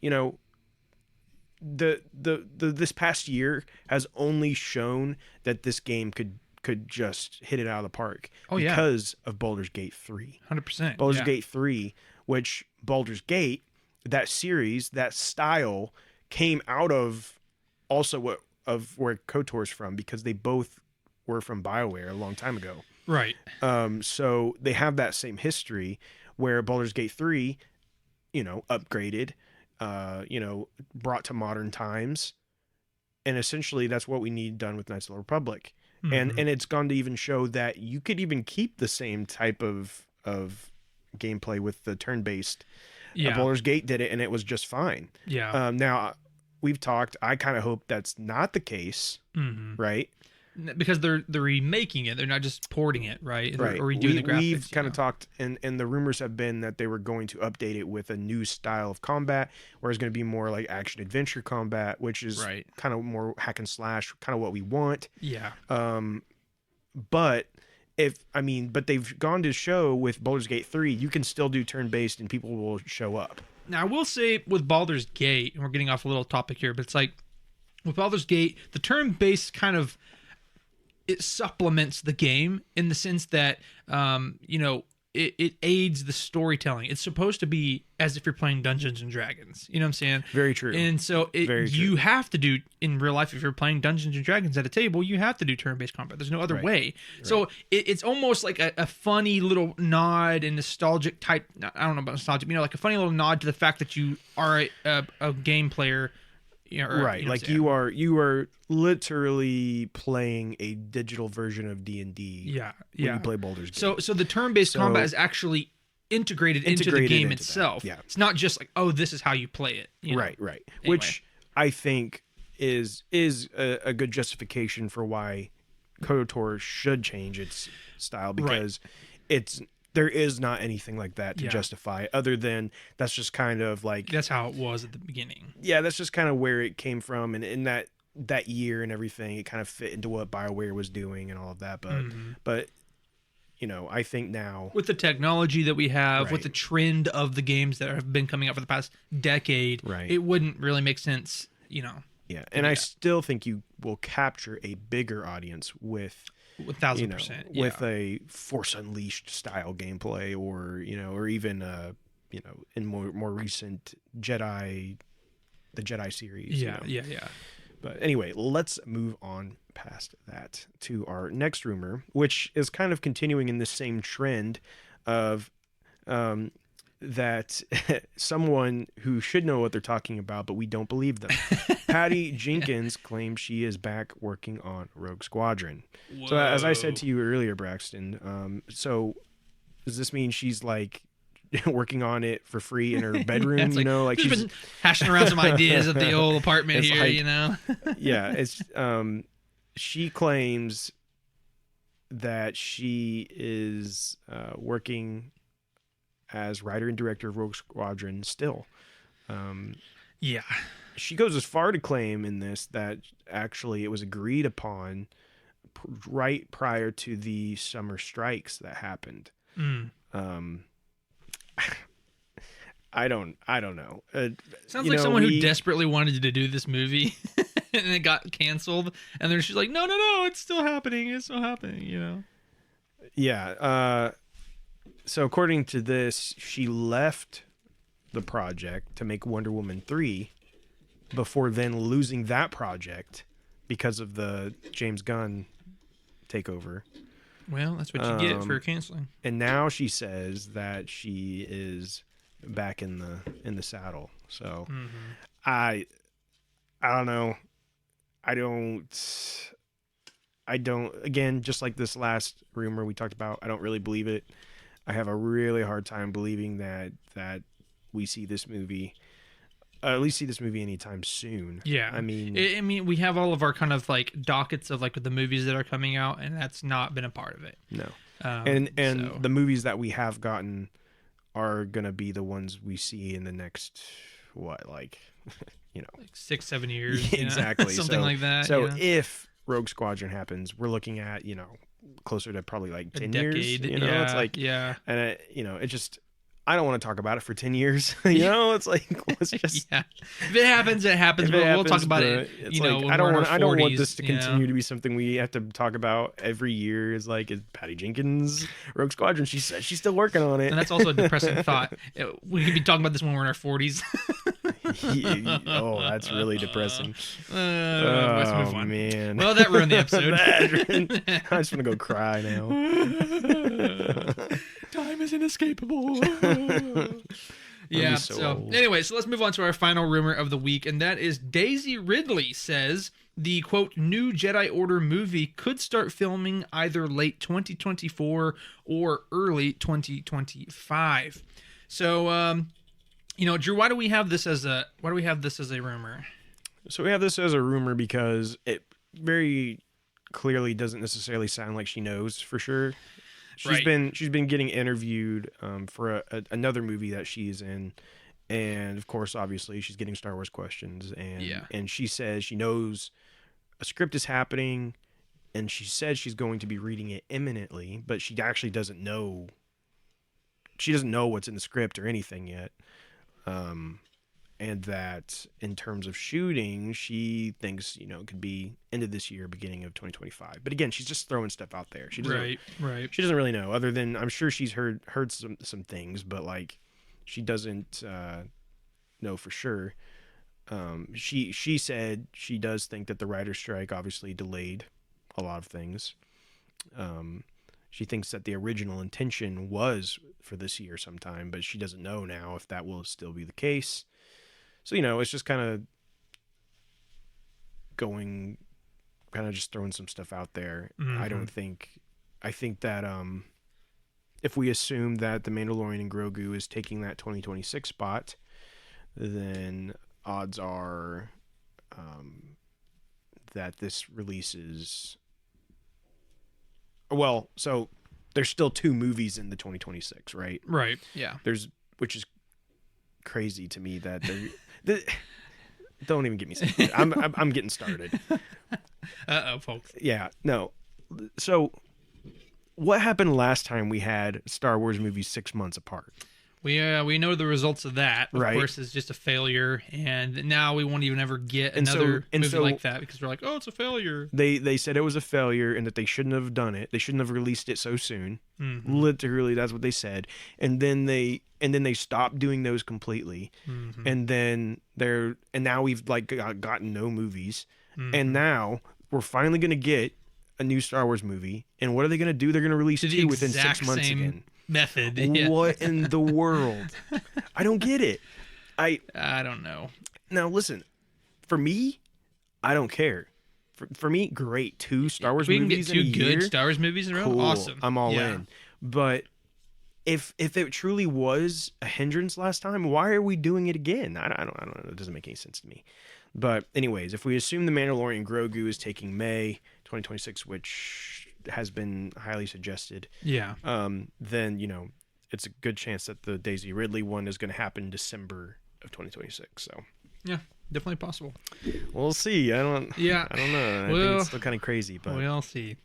this past year has only shown that this game could just hit it out of the park. Because of Baldur's Gate 3. 100%. Baldur's Gate 3, which Baldur's Gate, that series, that style came out of also where KOTOR's from, because they both were from BioWare a long time ago. Right. So they have that same history where Baldur's Gate 3, upgraded, brought to modern times. And essentially that's what we need done with Knights of the Republic. Mm-hmm. And it's gone to even show that you could even keep the same type of gameplay with the turn-based. Baldur's Gate did it, and it was just fine. Yeah. Now, we've talked, I kind of hope that's not the case, right? Because they're remaking it. They're not just porting it, right? Right. Or redoing the graphics. We've kind of talked, and the rumors have been that they were going to update it with a new style of combat, where it's going to be more like action-adventure combat, which is kind of more hack and slash, kind of what we want. Yeah. But they've gone to show with Baldur's Gate 3, you can still do turn-based and people will show up. Now, I will say with Baldur's Gate, and we're getting off a little topic here, but it's like with Baldur's Gate, the turn-based kind of, it supplements the game in the sense that, it aids the storytelling. It's supposed to be as if you're playing Dungeons and Dragons. You know what I'm saying? Very true. And so you have to do, in real life, if you're playing Dungeons and Dragons at a table, you have to do turn-based combat. There's no other way. So it's almost like a funny little nod and nostalgic type, I don't know about nostalgic, like a funny little nod to the fact that you are a game player. Like you are literally playing a digital version of D&D. When you play Baldur's Gate. So the turn-based combat is actually integrated into the game itself. Yeah. It's not just like, oh, this is how you play it. Right. Anyway. Which I think is a good justification for why KOTOR should change its style, because it's there is not anything like that to justify it, other than that's just kind of like that's how it was at the beginning. Yeah, that's just kind of where it came from, and in that year and everything, it kind of fit into what BioWare was doing and all of that. But you know, I think now with the technology that we have, with Right. the trend of the games that have been coming out for the past decade, Right. it wouldn't really make sense, you know. Yeah, and I still think you will capture a bigger audience with 1,000%, with a Force Unleashed style gameplay, or or even in more recent the Jedi series. Yeah. But anyway, let's move on past that to our next rumor, which is kind of continuing in the same trend of that someone who should know what they're talking about, but we don't believe them. Patty Jenkins claims she is back working on Rogue Squadron. Whoa. So as I said to you earlier, Braxton, so does this mean she's like working on it for free in her bedroom? Yeah, like she's she's been hashing around some ideas at the old apartment It's here, like- yeah, it's she claims that she is working as writer and director of Rogue Squadron still. Yeah. She goes as far to claim in this that actually it was agreed upon right prior to the summer strikes that happened. I don't know. Sounds like someone who desperately wanted to do this movie and it got canceled, and then she's like, no, it's still happening, Yeah. So according to this, she left the project to make Wonder Woman 3 before then losing that project because of the James Gunn takeover. Well, that's what you get for canceling. And now she says that she is back in the saddle. So I don't know. I don't, again, just like this last rumor we talked about, I don't really believe it. I have a really hard time believing that we see this movie, at least see this movie anytime soon. Yeah. I mean, we have all of our kind of like dockets of like the movies that are coming out, and that's not been a part of it. No. And so. the movies that we have gotten are going to be the ones we see in the next, like 6-7 years. Exactly. Something like that. So if Rogue Squadron happens, we're looking at, closer to probably like 10 years. It's like, and it just, I don't want to talk about it for 10 years. It's like, let's just, if it happens, it happens. We'll talk about it. I don't want this to continue to be something we have to talk about every year. Is Patty Jenkins Rogue Squadron? She says she's still working on it. And that's also a depressing thought. We could be talking about this when we're in our 40s. Oh, that's really depressing. Let's move on. Man. Well, that ruined the episode. I just want to go cry now. Time is inescapable. Yeah. So anyway, so let's move on to our final rumor of the week, and that is Daisy Ridley says the quote new Jedi Order movie could start filming either late 2024 or early 2025. So Drew, why do we have this as a rumor? So we have this as a rumor because it very clearly doesn't necessarily sound like she knows for sure. She's been getting interviewed for another movie that she's in, and of course, obviously, she's getting Star Wars questions, and she says she knows a script is happening, and she said she's going to be reading it imminently, but she actually doesn't know. She doesn't know what's in the script or anything yet. And that in terms of shooting, she thinks, it could be end of this year, beginning of 2025. But again, she's just throwing stuff out there. She doesn't, right. She doesn't really know, other than I'm sure she's heard some things, but she doesn't know for sure. She said she does think that the writer's strike obviously delayed a lot of things. She thinks that the original intention was for this year sometime, but she doesn't know now if that will still be the case. So, it's just kind of just throwing some stuff out there. Mm-hmm. I think that if we assume that The Mandalorian and Grogu is taking that 2026 spot, then odds are that this releases... Well, so there's still 2 movies in the 2026, right? Right. Yeah. Which is crazy to me that they're. Don't even get me started. I'm getting started. Folks. Yeah, no. So, what happened last time we had Star Wars movies 6 months apart? We know the results of that. Of Right. course, it's just a failure, and now we won't even ever get another movie like that because we're like, oh, it's a failure. They said it was a failure and that they shouldn't have done it. They shouldn't have released it so soon. Mm-hmm. Literally, that's what they said. And then they stopped doing those completely. Mm-hmm. And now we've like gotten no movies. Mm-hmm. And now we're finally gonna get a new Star Wars movie. And what are they gonna do? They're gonna release 2 within 6 months again. Method. Yeah. What in the world? I don't get it. I don't know. Now listen, for me, I don't care. For me, great. 2 Star Wars If we can movies get 2 in a year. good Star Wars movies in a row, Cool. awesome. I'm all Yeah. in. But if it truly was a hindrance last time, why are we doing it again? I don't know. It doesn't make any sense to me. But anyways, if we assume the Mandalorian Grogu is taking May 2026, which has been highly suggested, Yeah. then it's a good chance that the Daisy Ridley one is going to happen December of 2026. So Yeah, definitely possible. we'll see. I don't know. I think Well, it's still kind of crazy, but we'll see.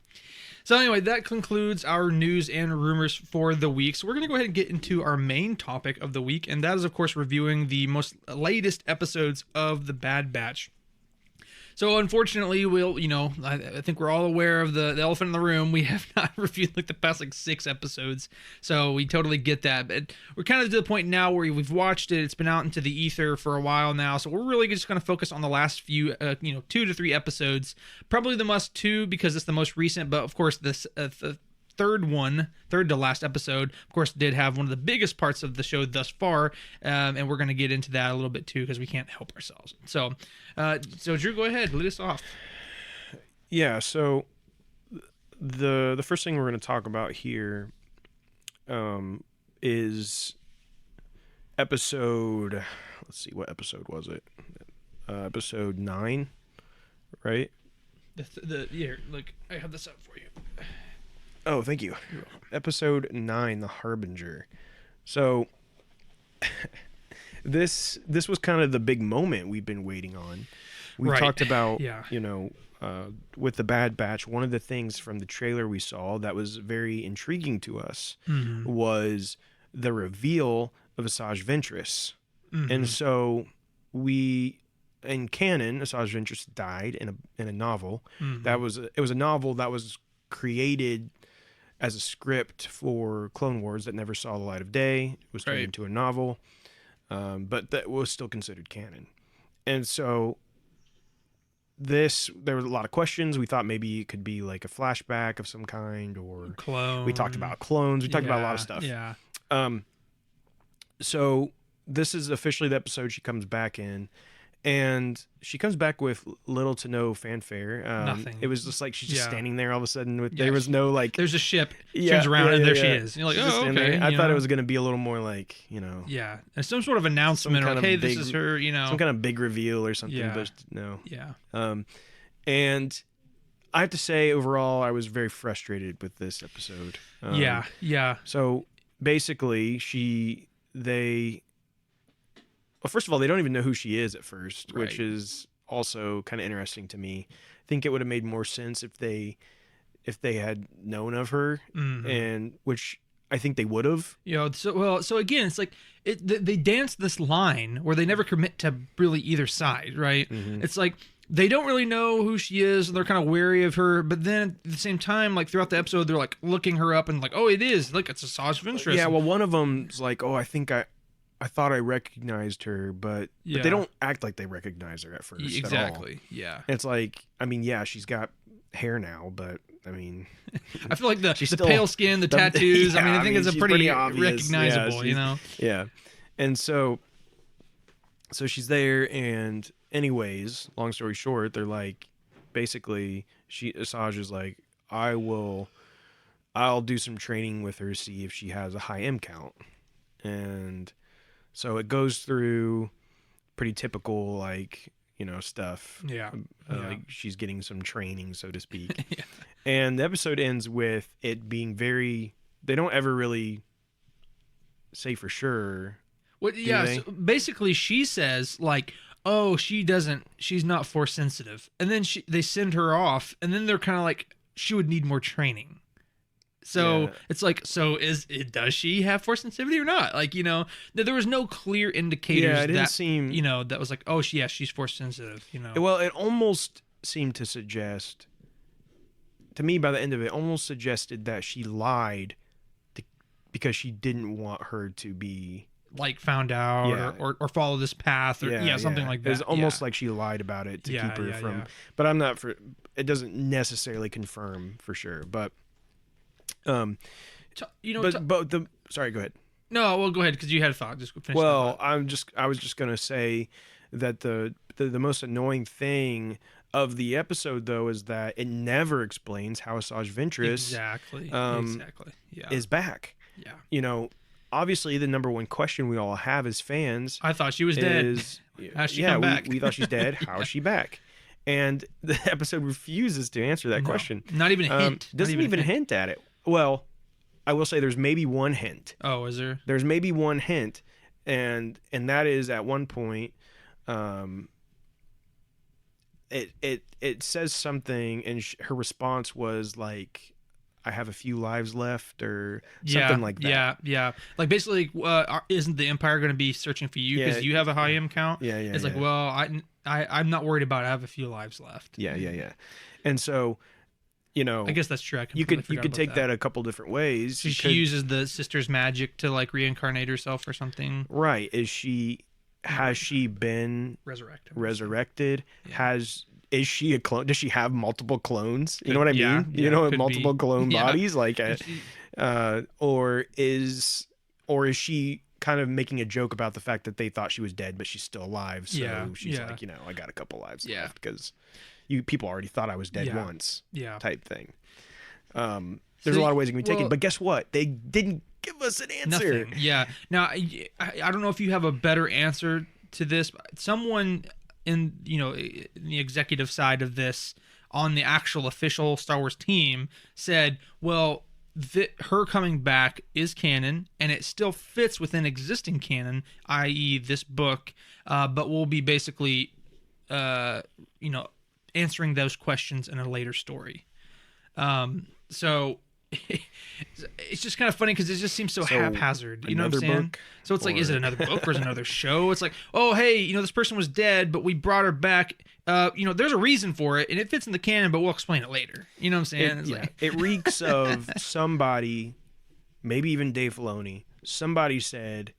So anyway, that concludes our news and rumors for the week. So we're going to go ahead and get into our main topic of the week, and that is, of course, reviewing the most latest episodes of The Bad Batch. So unfortunately, I think we're all aware of the elephant in the room. We have not reviewed like the past 6 episodes, so we totally get that. But we're kind of to the point now where we've watched it. It's been out into the ether for a while now, so we're really just going to focus on the last few, 2 to 3 episodes. Probably the must 2 because it's the most recent, but of course this the third to last episode, of course, did have one of the biggest parts of the show thus far, and we're going to get into that a little bit too because we can't help ourselves. So Drew, go ahead, lead us off. Yeah. So the first thing we're going to talk about here, is episode. Let's see, what episode was it? Episode 9, right? I have this up for you. Oh, thank you. Episode 9, The Harbinger. So this was kind of the big moment we've been waiting on. We Right. talked about, Yeah. with the Bad Batch, one of the things from the trailer we saw that was very intriguing to us was the reveal of Asajj Ventress. And so in canon, Asajj Ventress died in a novel. It was a novel that was created as a script for Clone Wars that never saw the light of day. It was turned into a novel, but that was still considered canon. And so there were a lot of questions. We thought maybe it could be like a flashback of some kind, or Clone. we talked about clones. We talked about a lot of stuff. Yeah. So this is officially the episode she comes back in. And she comes back with little to no fanfare. Nothing. It was just like she's just Yeah. standing there all of a sudden. Yeah, There was no like. There's a ship. Yeah, turns around and there she yeah. is. And you're like, She's just oh, standing okay. there. I you thought know? it was going to be a little more like, Yeah, and some sort of announcement, Some or kind hey, of this big- is her. some kind of big reveal or something. Yeah. But no. Yeah. And I have to say, overall, I was very frustrated with this episode. Yeah. So basically, well, first of all, they don't even know who she is at first, which Right. is also kind of interesting to me. I think it would have made more sense if they had known of her, and which I think they would have. So again, it's like they dance this line where they never commit to really either side, right? It's like they don't really know who she is, and they're kind of wary of her. But then at the same time, like throughout the episode, they're like looking her up and like, oh, it is. Look, it's Asajj Ventress. Yeah, well, one of them's like, oh, I thought I recognized her, but they don't act like they recognize her at first. Exactly. At all. Yeah. It's like, I mean, yeah, she's got hair now, but I mean, I feel like the still- pale skin, the tattoos. Yeah, I mean, I think it's a she's pretty obvious. recognizable. Yeah, Yeah, and so she's there, and anyways, long story short, they're like, basically, Asajj is like, I'll do some training with her, see if she has a high M count, and so it goes through pretty typical stuff. Yeah. Like she's getting some training, so to speak. And the episode ends with it being very. They don't ever really say for sure. What? Yeah. So basically, she says like, "Oh, she's not force sensitive," and then they send her off, and then they're kind of like, she would need more training. So it's like, does she have force sensitivity or not? Like, there was no clear indicators it didn't seem, that was like, oh, she's force sensitive, Well, it almost seemed to suggest, to me, by the end of it, almost suggested that she lied because she didn't want her to be like found out or follow this path or something like that. It was almost like she lied about it to keep her from. But I'm not for. It doesn't necessarily confirm for sure, but. Sorry, go ahead. No, well, go ahead because you had a thought. Just finish. Well, I was just gonna say that the most annoying thing of the episode though is that it never explains how Asajj Ventress exactly is back. Yeah. Obviously the number one question we all have as fans. I thought she was dead. How's she come back? we thought she's dead. How is she back? And the episode refuses to answer that question. Not even a hint. Doesn't even hint at it. Well, I will say there's maybe one hint. Oh, is there? There's maybe one hint, and that is at one point, it says something, and her response was like, "I have a few lives left," or something like that. Yeah. Like basically, isn't the Empire going to be searching for you because you have a high M count? Yeah. It's like, well, I'm not worried about it. I have a few lives left. Yeah. And so. I guess that's true. You could take that a couple different ways. She uses the sister's magic to like reincarnate herself or something. Right? Has she been resurrected? Yeah. Is she a clone? Does she have multiple clones? You know what I mean? Multiple clone bodies, like, or is she kind of making a joke about the fact that they thought she was dead, but she's still alive? So she's like, I got a couple lives left because. People already thought I was dead once, type thing. There's a lot of ways it can be taken, but guess what? They didn't give us an answer. Nothing. Yeah. Now, I don't know if you have a better answer to this. Someone in the executive side of this on the actual official Star Wars team said, well, her coming back is canon, and it still fits within existing canon, i.e. this book, but will be basically, answering those questions in a later story. So it's just kind of funny because it just seems so haphazard. You know what I'm saying? Book, so it's like, is it another book or is it another show? It's like, oh, hey, this person was dead, but we brought her back. There's a reason for it, and it fits in the canon, but we'll explain it later. You know what I'm saying? It reeks of somebody, maybe even Dave Filoni. Somebody said,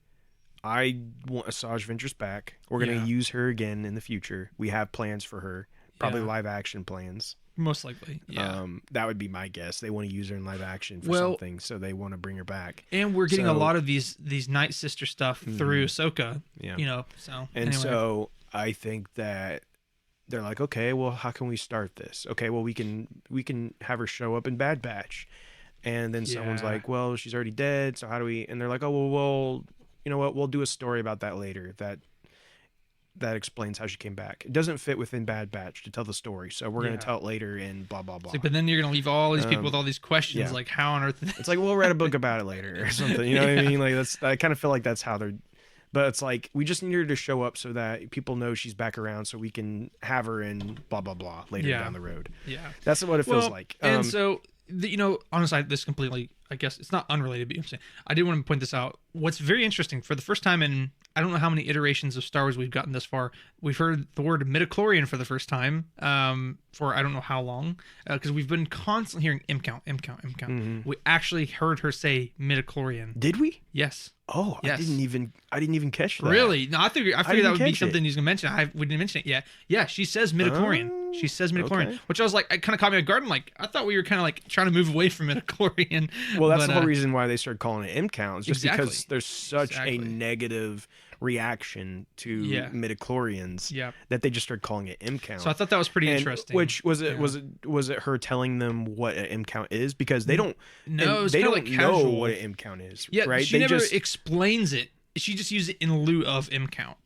I want Asajj Ventress back. We're going to use her again in the future. We have plans for her. Probably live action plans. Most likely, yeah. That would be my guess. They want to use her in live action for something, so they want to bring her back. And we're getting a lot of these Night Sister stuff through Ahsoka. Yeah. So anyway. So I think that they're like, okay, well, how can we start this? Okay, well, we can have her show up in Bad Batch, and then someone's like, well, she's already dead, so how do we? And they're like, oh, well, you know what? We'll do a story about that later. That explains how she came back. It doesn't fit within Bad Batch to tell the story, so we're going to tell it later in blah, blah, blah. But then you're going to leave all these people with all these questions, like how on earth... It's like, we'll write a book about it later or something, you know what I mean? Like, I kind of feel like that's how they're... But it's like, we just need her to show up so that people know she's back around so we can have her in blah, blah, blah later down the road. Yeah. That's what it feels like. And so, honestly, this completely... I guess it's not unrelated, but I did want to point this out. What's very interesting, for the first time in, I don't know how many iterations of Star Wars we've gotten this far, we've heard the word midichlorian for the first time for I don't know how long, because we've been constantly hearing M count. We actually heard her say midichlorian. Did we? Yes. Oh, yes. I didn't even catch that. Really? No, I figured that would be something he's gonna mention. We didn't mention it yet. Yeah, she says midichlorian. She says midichlorian, which I was like, it kind of caught me off guard. I'm like, I thought we were kind of like trying to move away from midichlorian. Well, that's the whole reason why they started calling it M count, just because there's such a negative reaction to midichlorians that they just started calling it M count. So I thought that was pretty interesting. Which was it her telling them what an M count is, because they don't know what an M count is. Yeah, right? She never explains it. She just uses it in lieu of M count.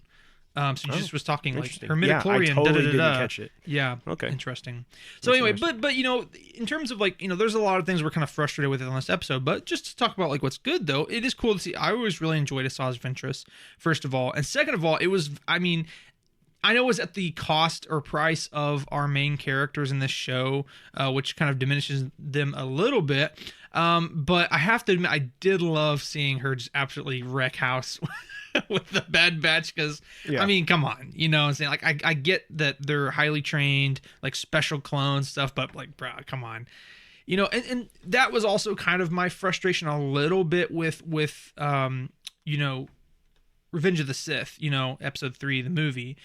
So she just was talking like interesting. her Yeah, I midichlorian. totally didn't da-da-da-da. catch it. Yeah. Okay. Interesting. So anyway, but you know, in terms of like, you know, there's a lot of things we're kind of frustrated with in this episode. But just to talk about like what's good though, it is cool to see. I always really enjoyed Asajj Ventress, first of all, and second of all, it was. I mean, I know it was at the cost or price of our main characters in this show, which kind of diminishes them a little bit. But I have to admit, I did love seeing her just absolutely wreck house with the Bad Batch. Because, I mean, come on. You know what I'm saying? Like, I get that they're highly trained, like special clone stuff, but like, bro, come on. You know, and that was also kind of my frustration a little bit with you know, Revenge of the Sith, you know, episode 3, the movie.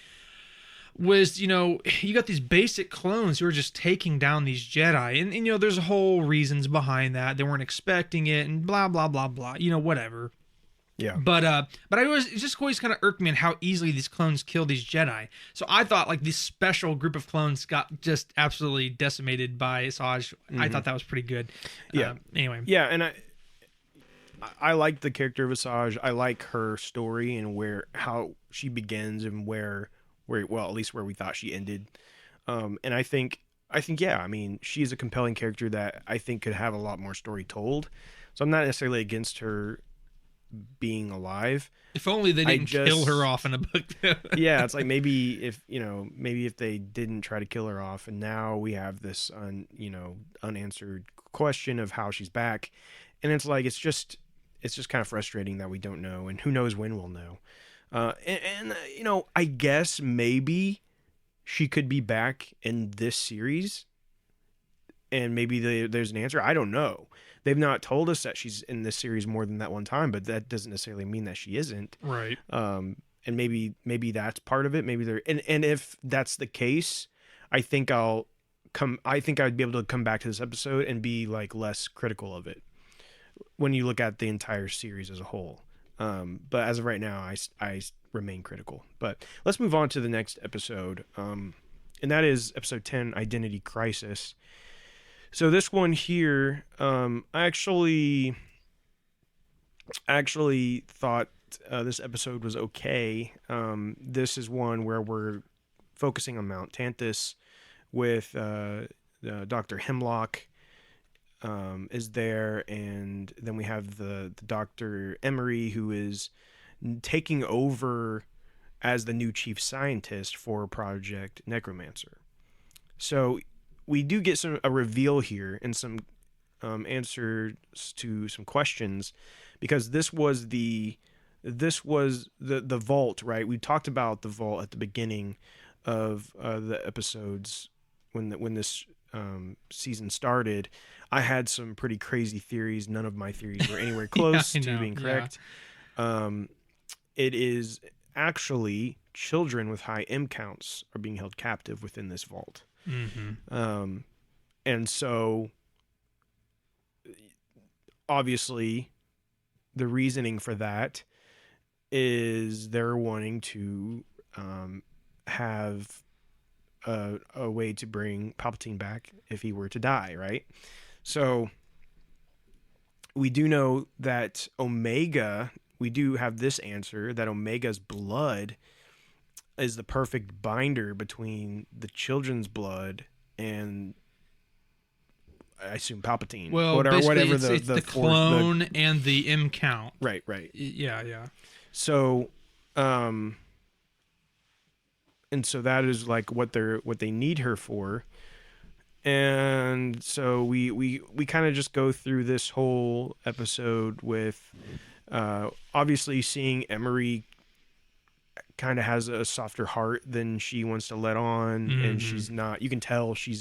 Was, you know, you got these basic clones who are just taking down these Jedi, and you know, there's whole reasons behind that. They weren't expecting it, and blah blah blah blah. You know, whatever. Yeah. But it just always kind of irked me in how easily these clones kill these Jedi. So I thought like this special group of clones got just absolutely decimated by Asajj. I thought that was pretty good. Yeah. Anyway. Yeah, and I like the character of Asajj. I like her story and how she begins and where well, at least where we thought she ended. And I think yeah, I mean, she's a compelling character that I think could have a lot more story told. So I'm not necessarily against her being alive. If only they didn't kill her off in a book. Yeah, it's like maybe if they didn't try to kill her off, and now we have this unanswered question of how she's back, and it's like it's just kind of frustrating that we don't know, and who knows when we'll know. You know, I guess maybe she could be back in this series, and maybe there's an answer. I don't know. They've not told us that she's in this series more than that one time, but that doesn't necessarily mean that she isn't. Right. And maybe that's part of it. Maybe and if that's the case, I think I'd be able to come back to this episode and be like less critical of it when you look at the entire series as a whole. But as of right now, I remain critical. But let's move on to the next episode, and that is episode 10, Identity Crisis. So this one here, I actually thought this episode was okay. This is one where we're focusing on Mount Tantus with Dr. Hemlock. Is there, and then we have the Dr. Emery, who is taking over as the new chief scientist for Project Necromancer. So we do get a reveal here and some answers to some questions, because this was the vault, right? We talked about the vault at the beginning of the episodes when this season started. I had some pretty crazy theories. None of my theories were anywhere close to being correct. Yeah. It is actually children with high M counts are being held captive within this vault. Mm-hmm. And so obviously the reasoning for that is they're wanting to have a way to bring Palpatine back if he were to die, right? So we do know that Omega, we do have this answer, that Omega's blood is the perfect binder between the children's blood and, I assume, Palpatine. Well, whatever it's the clone and the M count. Right. Yeah. So, and so that is like what they need her for. And so we kind of just go through this whole episode with obviously seeing Emery kind of has a softer heart than she wants to let on, and she's not, you can tell she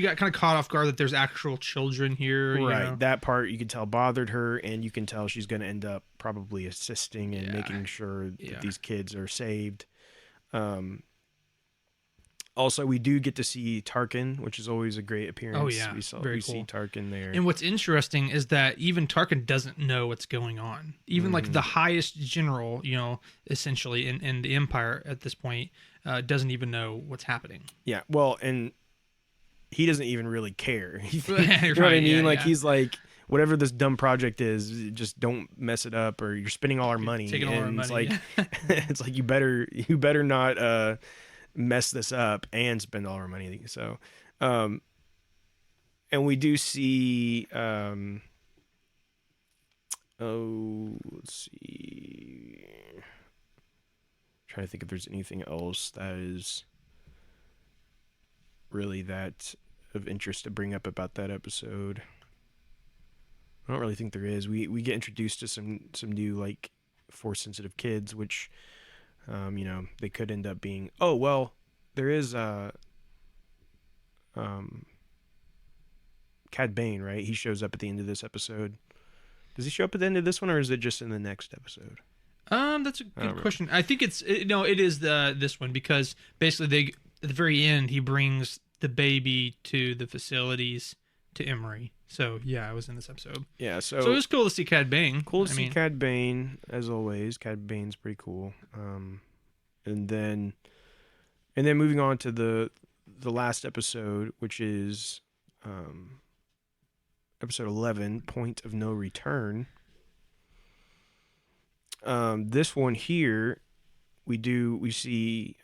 got kind of caught off guard that there's actual children here, right? You know? That part you can tell bothered her, and you can tell she's going to end up probably assisting and making sure that these kids are saved. Also, we do get to see Tarkin, which is always a great appearance. Oh, yeah. We see Tarkin there. And what's interesting is that even Tarkin doesn't know what's going on. Even like the highest general, you know, essentially in the Empire at this point, doesn't even know what's happening. Yeah, well, and he doesn't even really care. You know Right, what I mean? He's like, whatever this dumb project is, just don't mess it up, or you're spending all our money. Taking all our And it's money. like, it's like you better not mess this up and spend all our money. So, and we do see, let's see. Trying to think if there's anything else that is really that of interest to bring up about that episode. I don't really think there is. We get introduced to some new like force sensitive kids, which they could end up being. Oh well, there is Cad Bane, right? He shows up at the end of this episode. Does he show up at the end of this one, or is it just in the next episode? That's a good question. I think it is this one, because basically at the very end he brings the baby to the facilities to Emery. So yeah, I was in this episode. Yeah, so it was cool to see Cad Bane. Cool to see Cad Bane, as always. Cad Bane's pretty cool. And then moving on to the last episode, which is episode 11, Point of No Return. This one here, we see.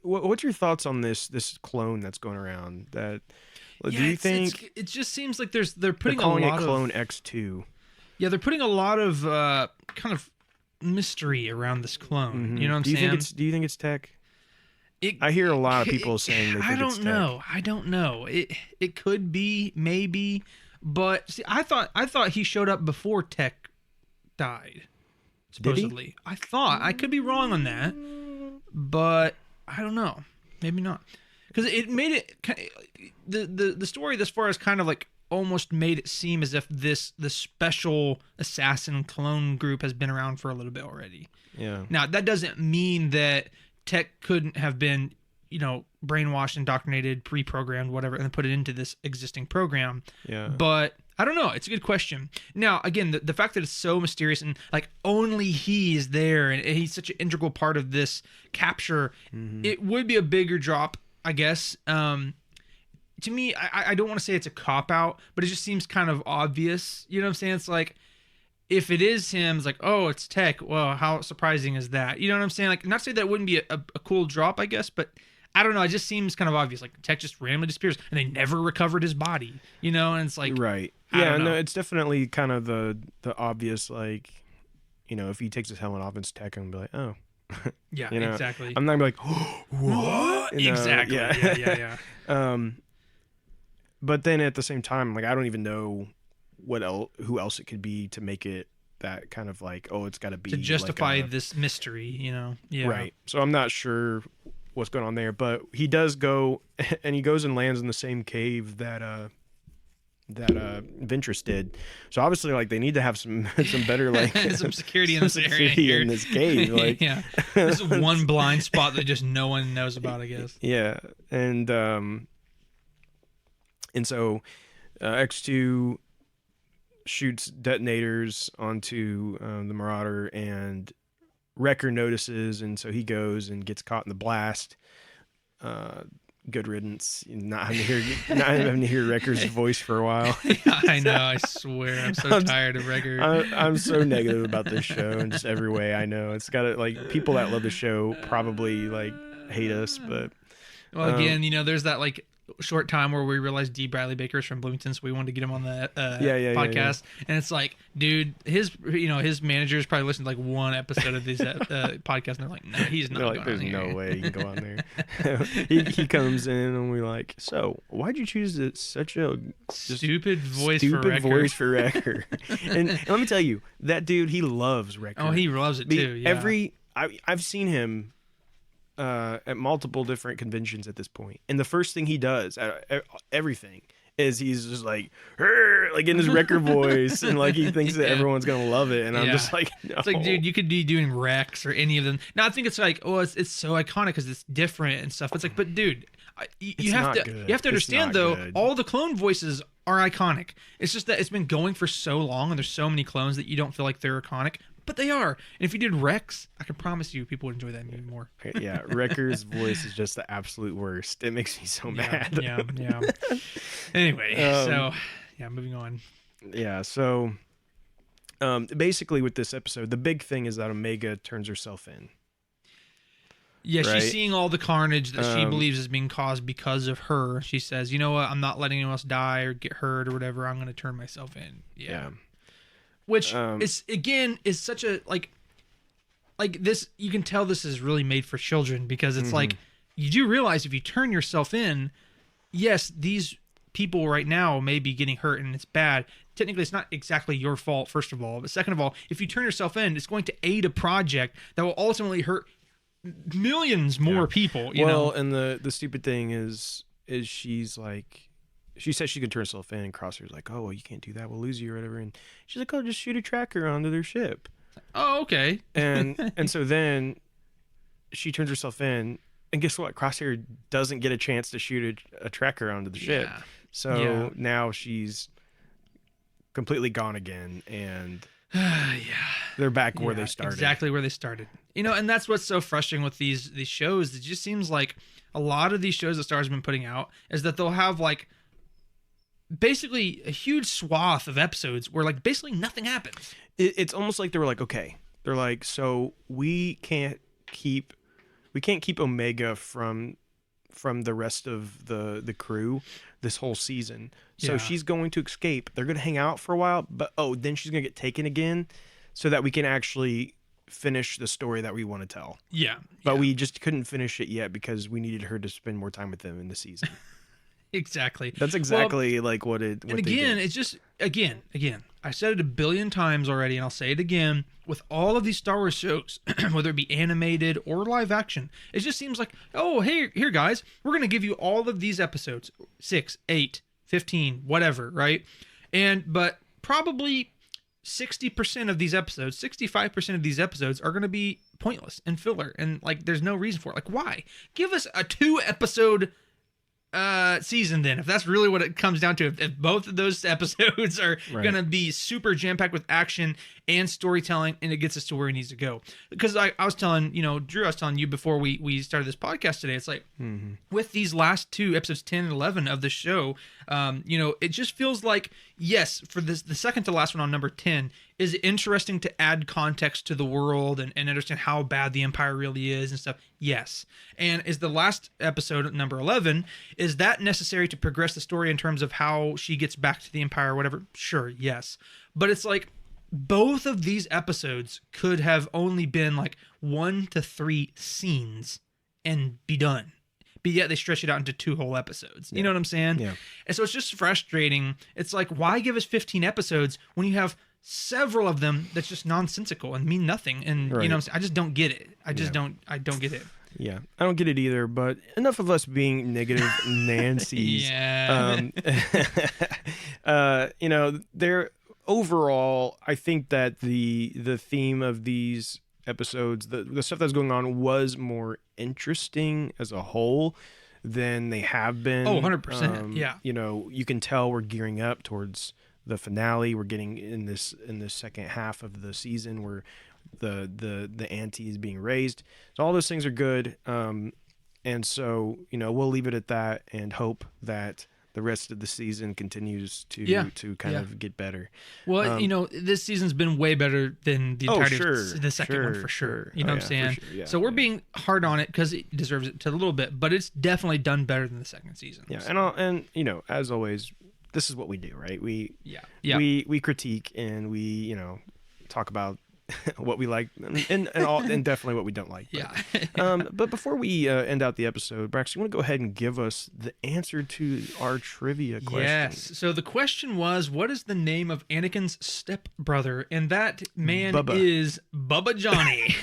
What's your thoughts on this clone that's going around? Do you think it just seems like they're putting calling a lot it Clone of X2? Yeah, they're putting a lot of kind of mystery around this clone. Mm-hmm. You know what I'm saying? Do you think it's tech? I hear a lot of people saying they think it's tech. I don't know. It could be, maybe, but see, I thought he showed up before Tech died. Supposedly, I thought. I could be wrong on that, but I don't know. Maybe not, because it made it the story this far is kind of like almost made it seem as if the special assassin clone group has been around for a little bit already. Yeah. Now that doesn't mean that Tech couldn't have been, brainwashed, indoctrinated, pre-programmed, whatever, and then put it into this existing program. Yeah. But I don't know. It's a good question. Now, again, the fact that it's so mysterious and like only he is there and he's such an integral part of this capture, it would be a bigger drop, I guess. To me, I don't want to say it's a cop-out, but it just seems kind of obvious. You know what I'm saying? It's like, if it is him, it's like, oh, it's Tech. Well, how surprising is that? You know what I'm saying? Like, not to say that wouldn't be a cool drop, I guess, but I don't know. It just seems kind of obvious. Like, Tech just randomly disappears, and they never recovered his body. And it's like, right? Yeah, no, it's definitely kind of the obvious, like, if he takes his helmet off, it's Tech, and be like, oh, yeah, exactly. I'm not gonna be like, oh, what? Exactly. Yeah. But then at the same time, like, I don't even know who else it could be to make it that kind of like, oh, it's got to be to justify this mystery, Yeah. Right. So I'm not sure what's going on there, but he does go, and he goes and lands in the same cave that Ventress did. So obviously, like, they need to have some better, like, some security in this area here. in this cave. Like, yeah, this is one blind spot that just no one knows about, I guess. Yeah, and so X2 shoots detonators onto the Marauder, and Wrecker notices, and so he goes and gets caught in the blast. Good riddance. Not having to hear Wrecker's voice for a while. Yeah, I know. I swear, I'm so tired of Wrecker. I'm so negative about this show in just every way. I know it's got like people that love the show probably like hate us, but well, again, there's that like short time where we realized D. Bradley Baker's from Bloomington, so we wanted to get him on the podcast. And it's like, dude, his managers probably listened to like one episode of this podcast, and they're like, no, he's not. Like, there's no way he can go on there. he comes in, and we're like, so why'd you choose such a stupid voice for Wrecker? and let me tell you, that dude, he loves Wrecker. Oh, he loves it too. Yeah. I've seen him at multiple different conventions at this point, and the first thing he does everything is he's just like in his Wrecker voice, and like he thinks that everyone's gonna love it, and I'm just like, no. It's like, dude, you could be doing Rex or any of them. Now I think it's like, oh, it's so iconic because it's different and stuff. It's like, but dude, you have to understand though, all the clone voices are iconic. It's just that it's been going for so long, and there's so many clones that you don't feel like they're iconic. But they are. And if you did Rex, I can promise you people would enjoy that movie more. Yeah, Wrecker's voice is just the absolute worst. It makes me so mad. Yeah. Anyway, so Yeah, moving on. Yeah, so basically with this episode, the big thing is that Omega turns herself in. Yeah, Right. she's seeing all the carnage that she Um, believes is being caused because of her. She says, "You know what? I'm not letting anyone else die or get hurt or whatever. I'm going to turn myself in." Yeah. Which is again is such a like this. You can tell this is really made for children because it's like you do realize if you turn yourself in, yes, these people right now may be getting hurt and it's bad. Technically, it's not exactly your fault, first of all. But second of all, if you turn yourself in, it's going to aid a project that will ultimately hurt millions more people. You know? And the stupid thing is she's like, she says she can turn herself in, and Crosshair's like, oh, well, you can't do that. We'll lose you or whatever. And she's like, oh, just shoot a tracker onto their ship. Oh, okay. And so then she turns herself in, and guess what? Crosshair doesn't get a chance to shoot a tracker onto the ship. Yeah. So now she's completely gone again, and they're back where they started. Exactly where they started. You know, and that's what's so frustrating with these shows. It just seems like a lot of these shows that Star's been putting out is that they'll have like basically a huge swath of episodes where like basically nothing happens. It's almost like they were like, okay, they're like, so we can't keep Omega from the rest of the crew this whole season. So she's going to escape. They're going to hang out for a while, but then she's going to get taken again so that we can actually finish the story that we want to tell. Yeah. But we just couldn't finish it yet because we needed her to spend more time with them in the season. Exactly. That's exactly like what it. And again, it's just again. I said it a billion times already, and I'll say it again. With all of these Star Wars shows, whether it be animated or live action, it just seems like, oh, hey, here, guys, we're gonna give you all of these episodes, 6, 8, 15, whatever, right? But probably 60% of these episodes, 65% of these episodes are gonna be pointless and filler, and like there's no reason for it. Like, why? Give us a 2-episode season then, if that's really what it comes down to. If both of those episodes are gonna be super jam-packed with action and storytelling, and it gets us to where it needs to go. Because I was telling, Drew, I was telling you before we started this podcast today, it's like with these last two episodes, 10 and 11 of the show, it just feels like, yes, for the second to last one on number 10 is interesting to add context to the world and understand how bad the Empire really is and stuff. Yes. And is the last episode, number 11, is that necessary to progress the story in terms of how she gets back to the Empire or whatever? Sure, yes. But it's like both of these episodes could have only been like 1 to 3 scenes and be done. But yet they stretch it out into 2 whole episodes. You know what I'm saying? Yeah. And so it's just frustrating. It's like, why give us 15 episodes when you have several of them that's just nonsensical and mean nothing? And you know what I'm saying? I just don't get it. I don't get it. Yeah, I don't get it either, but enough of us being negative Nancy's. Yeah. They're overall, I think that the theme of these episodes, the stuff that's going on was more interesting as a whole than they have been. Oh, 100%. Yeah. You can tell we're gearing up towards the finale. We're getting in this second half of the season where the ante is being raised. So all those things are good. And so, we'll leave it at that and hope that the rest of the season continues to kind of get better. Well, this season's been way better than the entirety of the second one for sure. You know what I'm saying? Sure, yeah, so we're being hard on it because it deserves it to a little bit, but it's definitely done better than the second season. Yeah, so. and as always, this is what we do, right? We critique and we talk about what we like and definitely what we don't like. But before we end out the episode, Brax, you want to go ahead and give us the answer to our trivia question? Yes. So the question was, what is the name of Anakin's stepbrother? And that man is Bubba Johnny.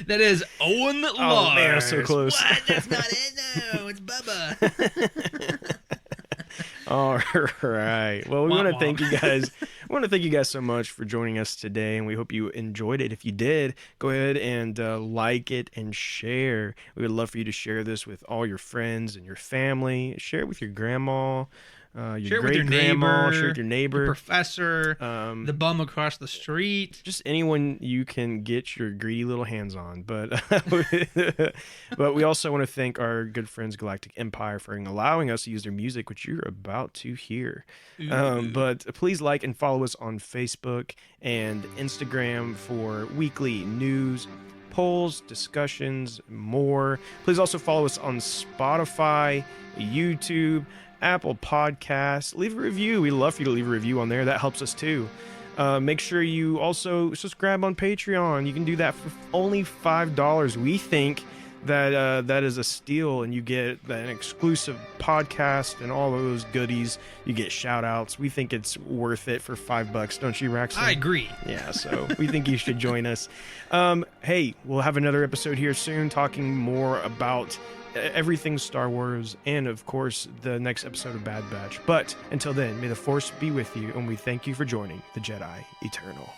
That is Owen Lars. Oh man, so close. What? That's not it. No, it's Bubba. All right. Well, we want to thank you guys. We want to thank you guys so much for joining us today, and we hope you enjoyed it. If you did, go ahead and like it and share. We would love for you to share this with all your friends and your family. Share it with your grandma. your Share it with your great-grandma, neighbor, share it with your neighbor, your professor, the bum across the street. just anyone you can get your greedy little hands on. But but we also want to thank our good friends Galactic Empire for allowing us to use their music, which you're about to hear. But please like and follow us on Facebook and Instagram for weekly news, polls, discussions, more. Please also follow us on Spotify, YouTube, Apple Podcasts. Leave a review. We'd love for you to leave a review on there. That helps us too. Make sure you also subscribe on Patreon. You can do that for only $5. We think that that is a steal, and you get an exclusive podcast and all of those goodies. You get shout outs. We think it's worth it for $5, don't you, Raxton? I agree. Yeah, so we think you should join us. Hey, we'll have another episode here soon talking more about everything Star Wars and, of course, the next episode of Bad Batch. But until then, may the Force be with you, and we thank you for joining the Jedi Eternal.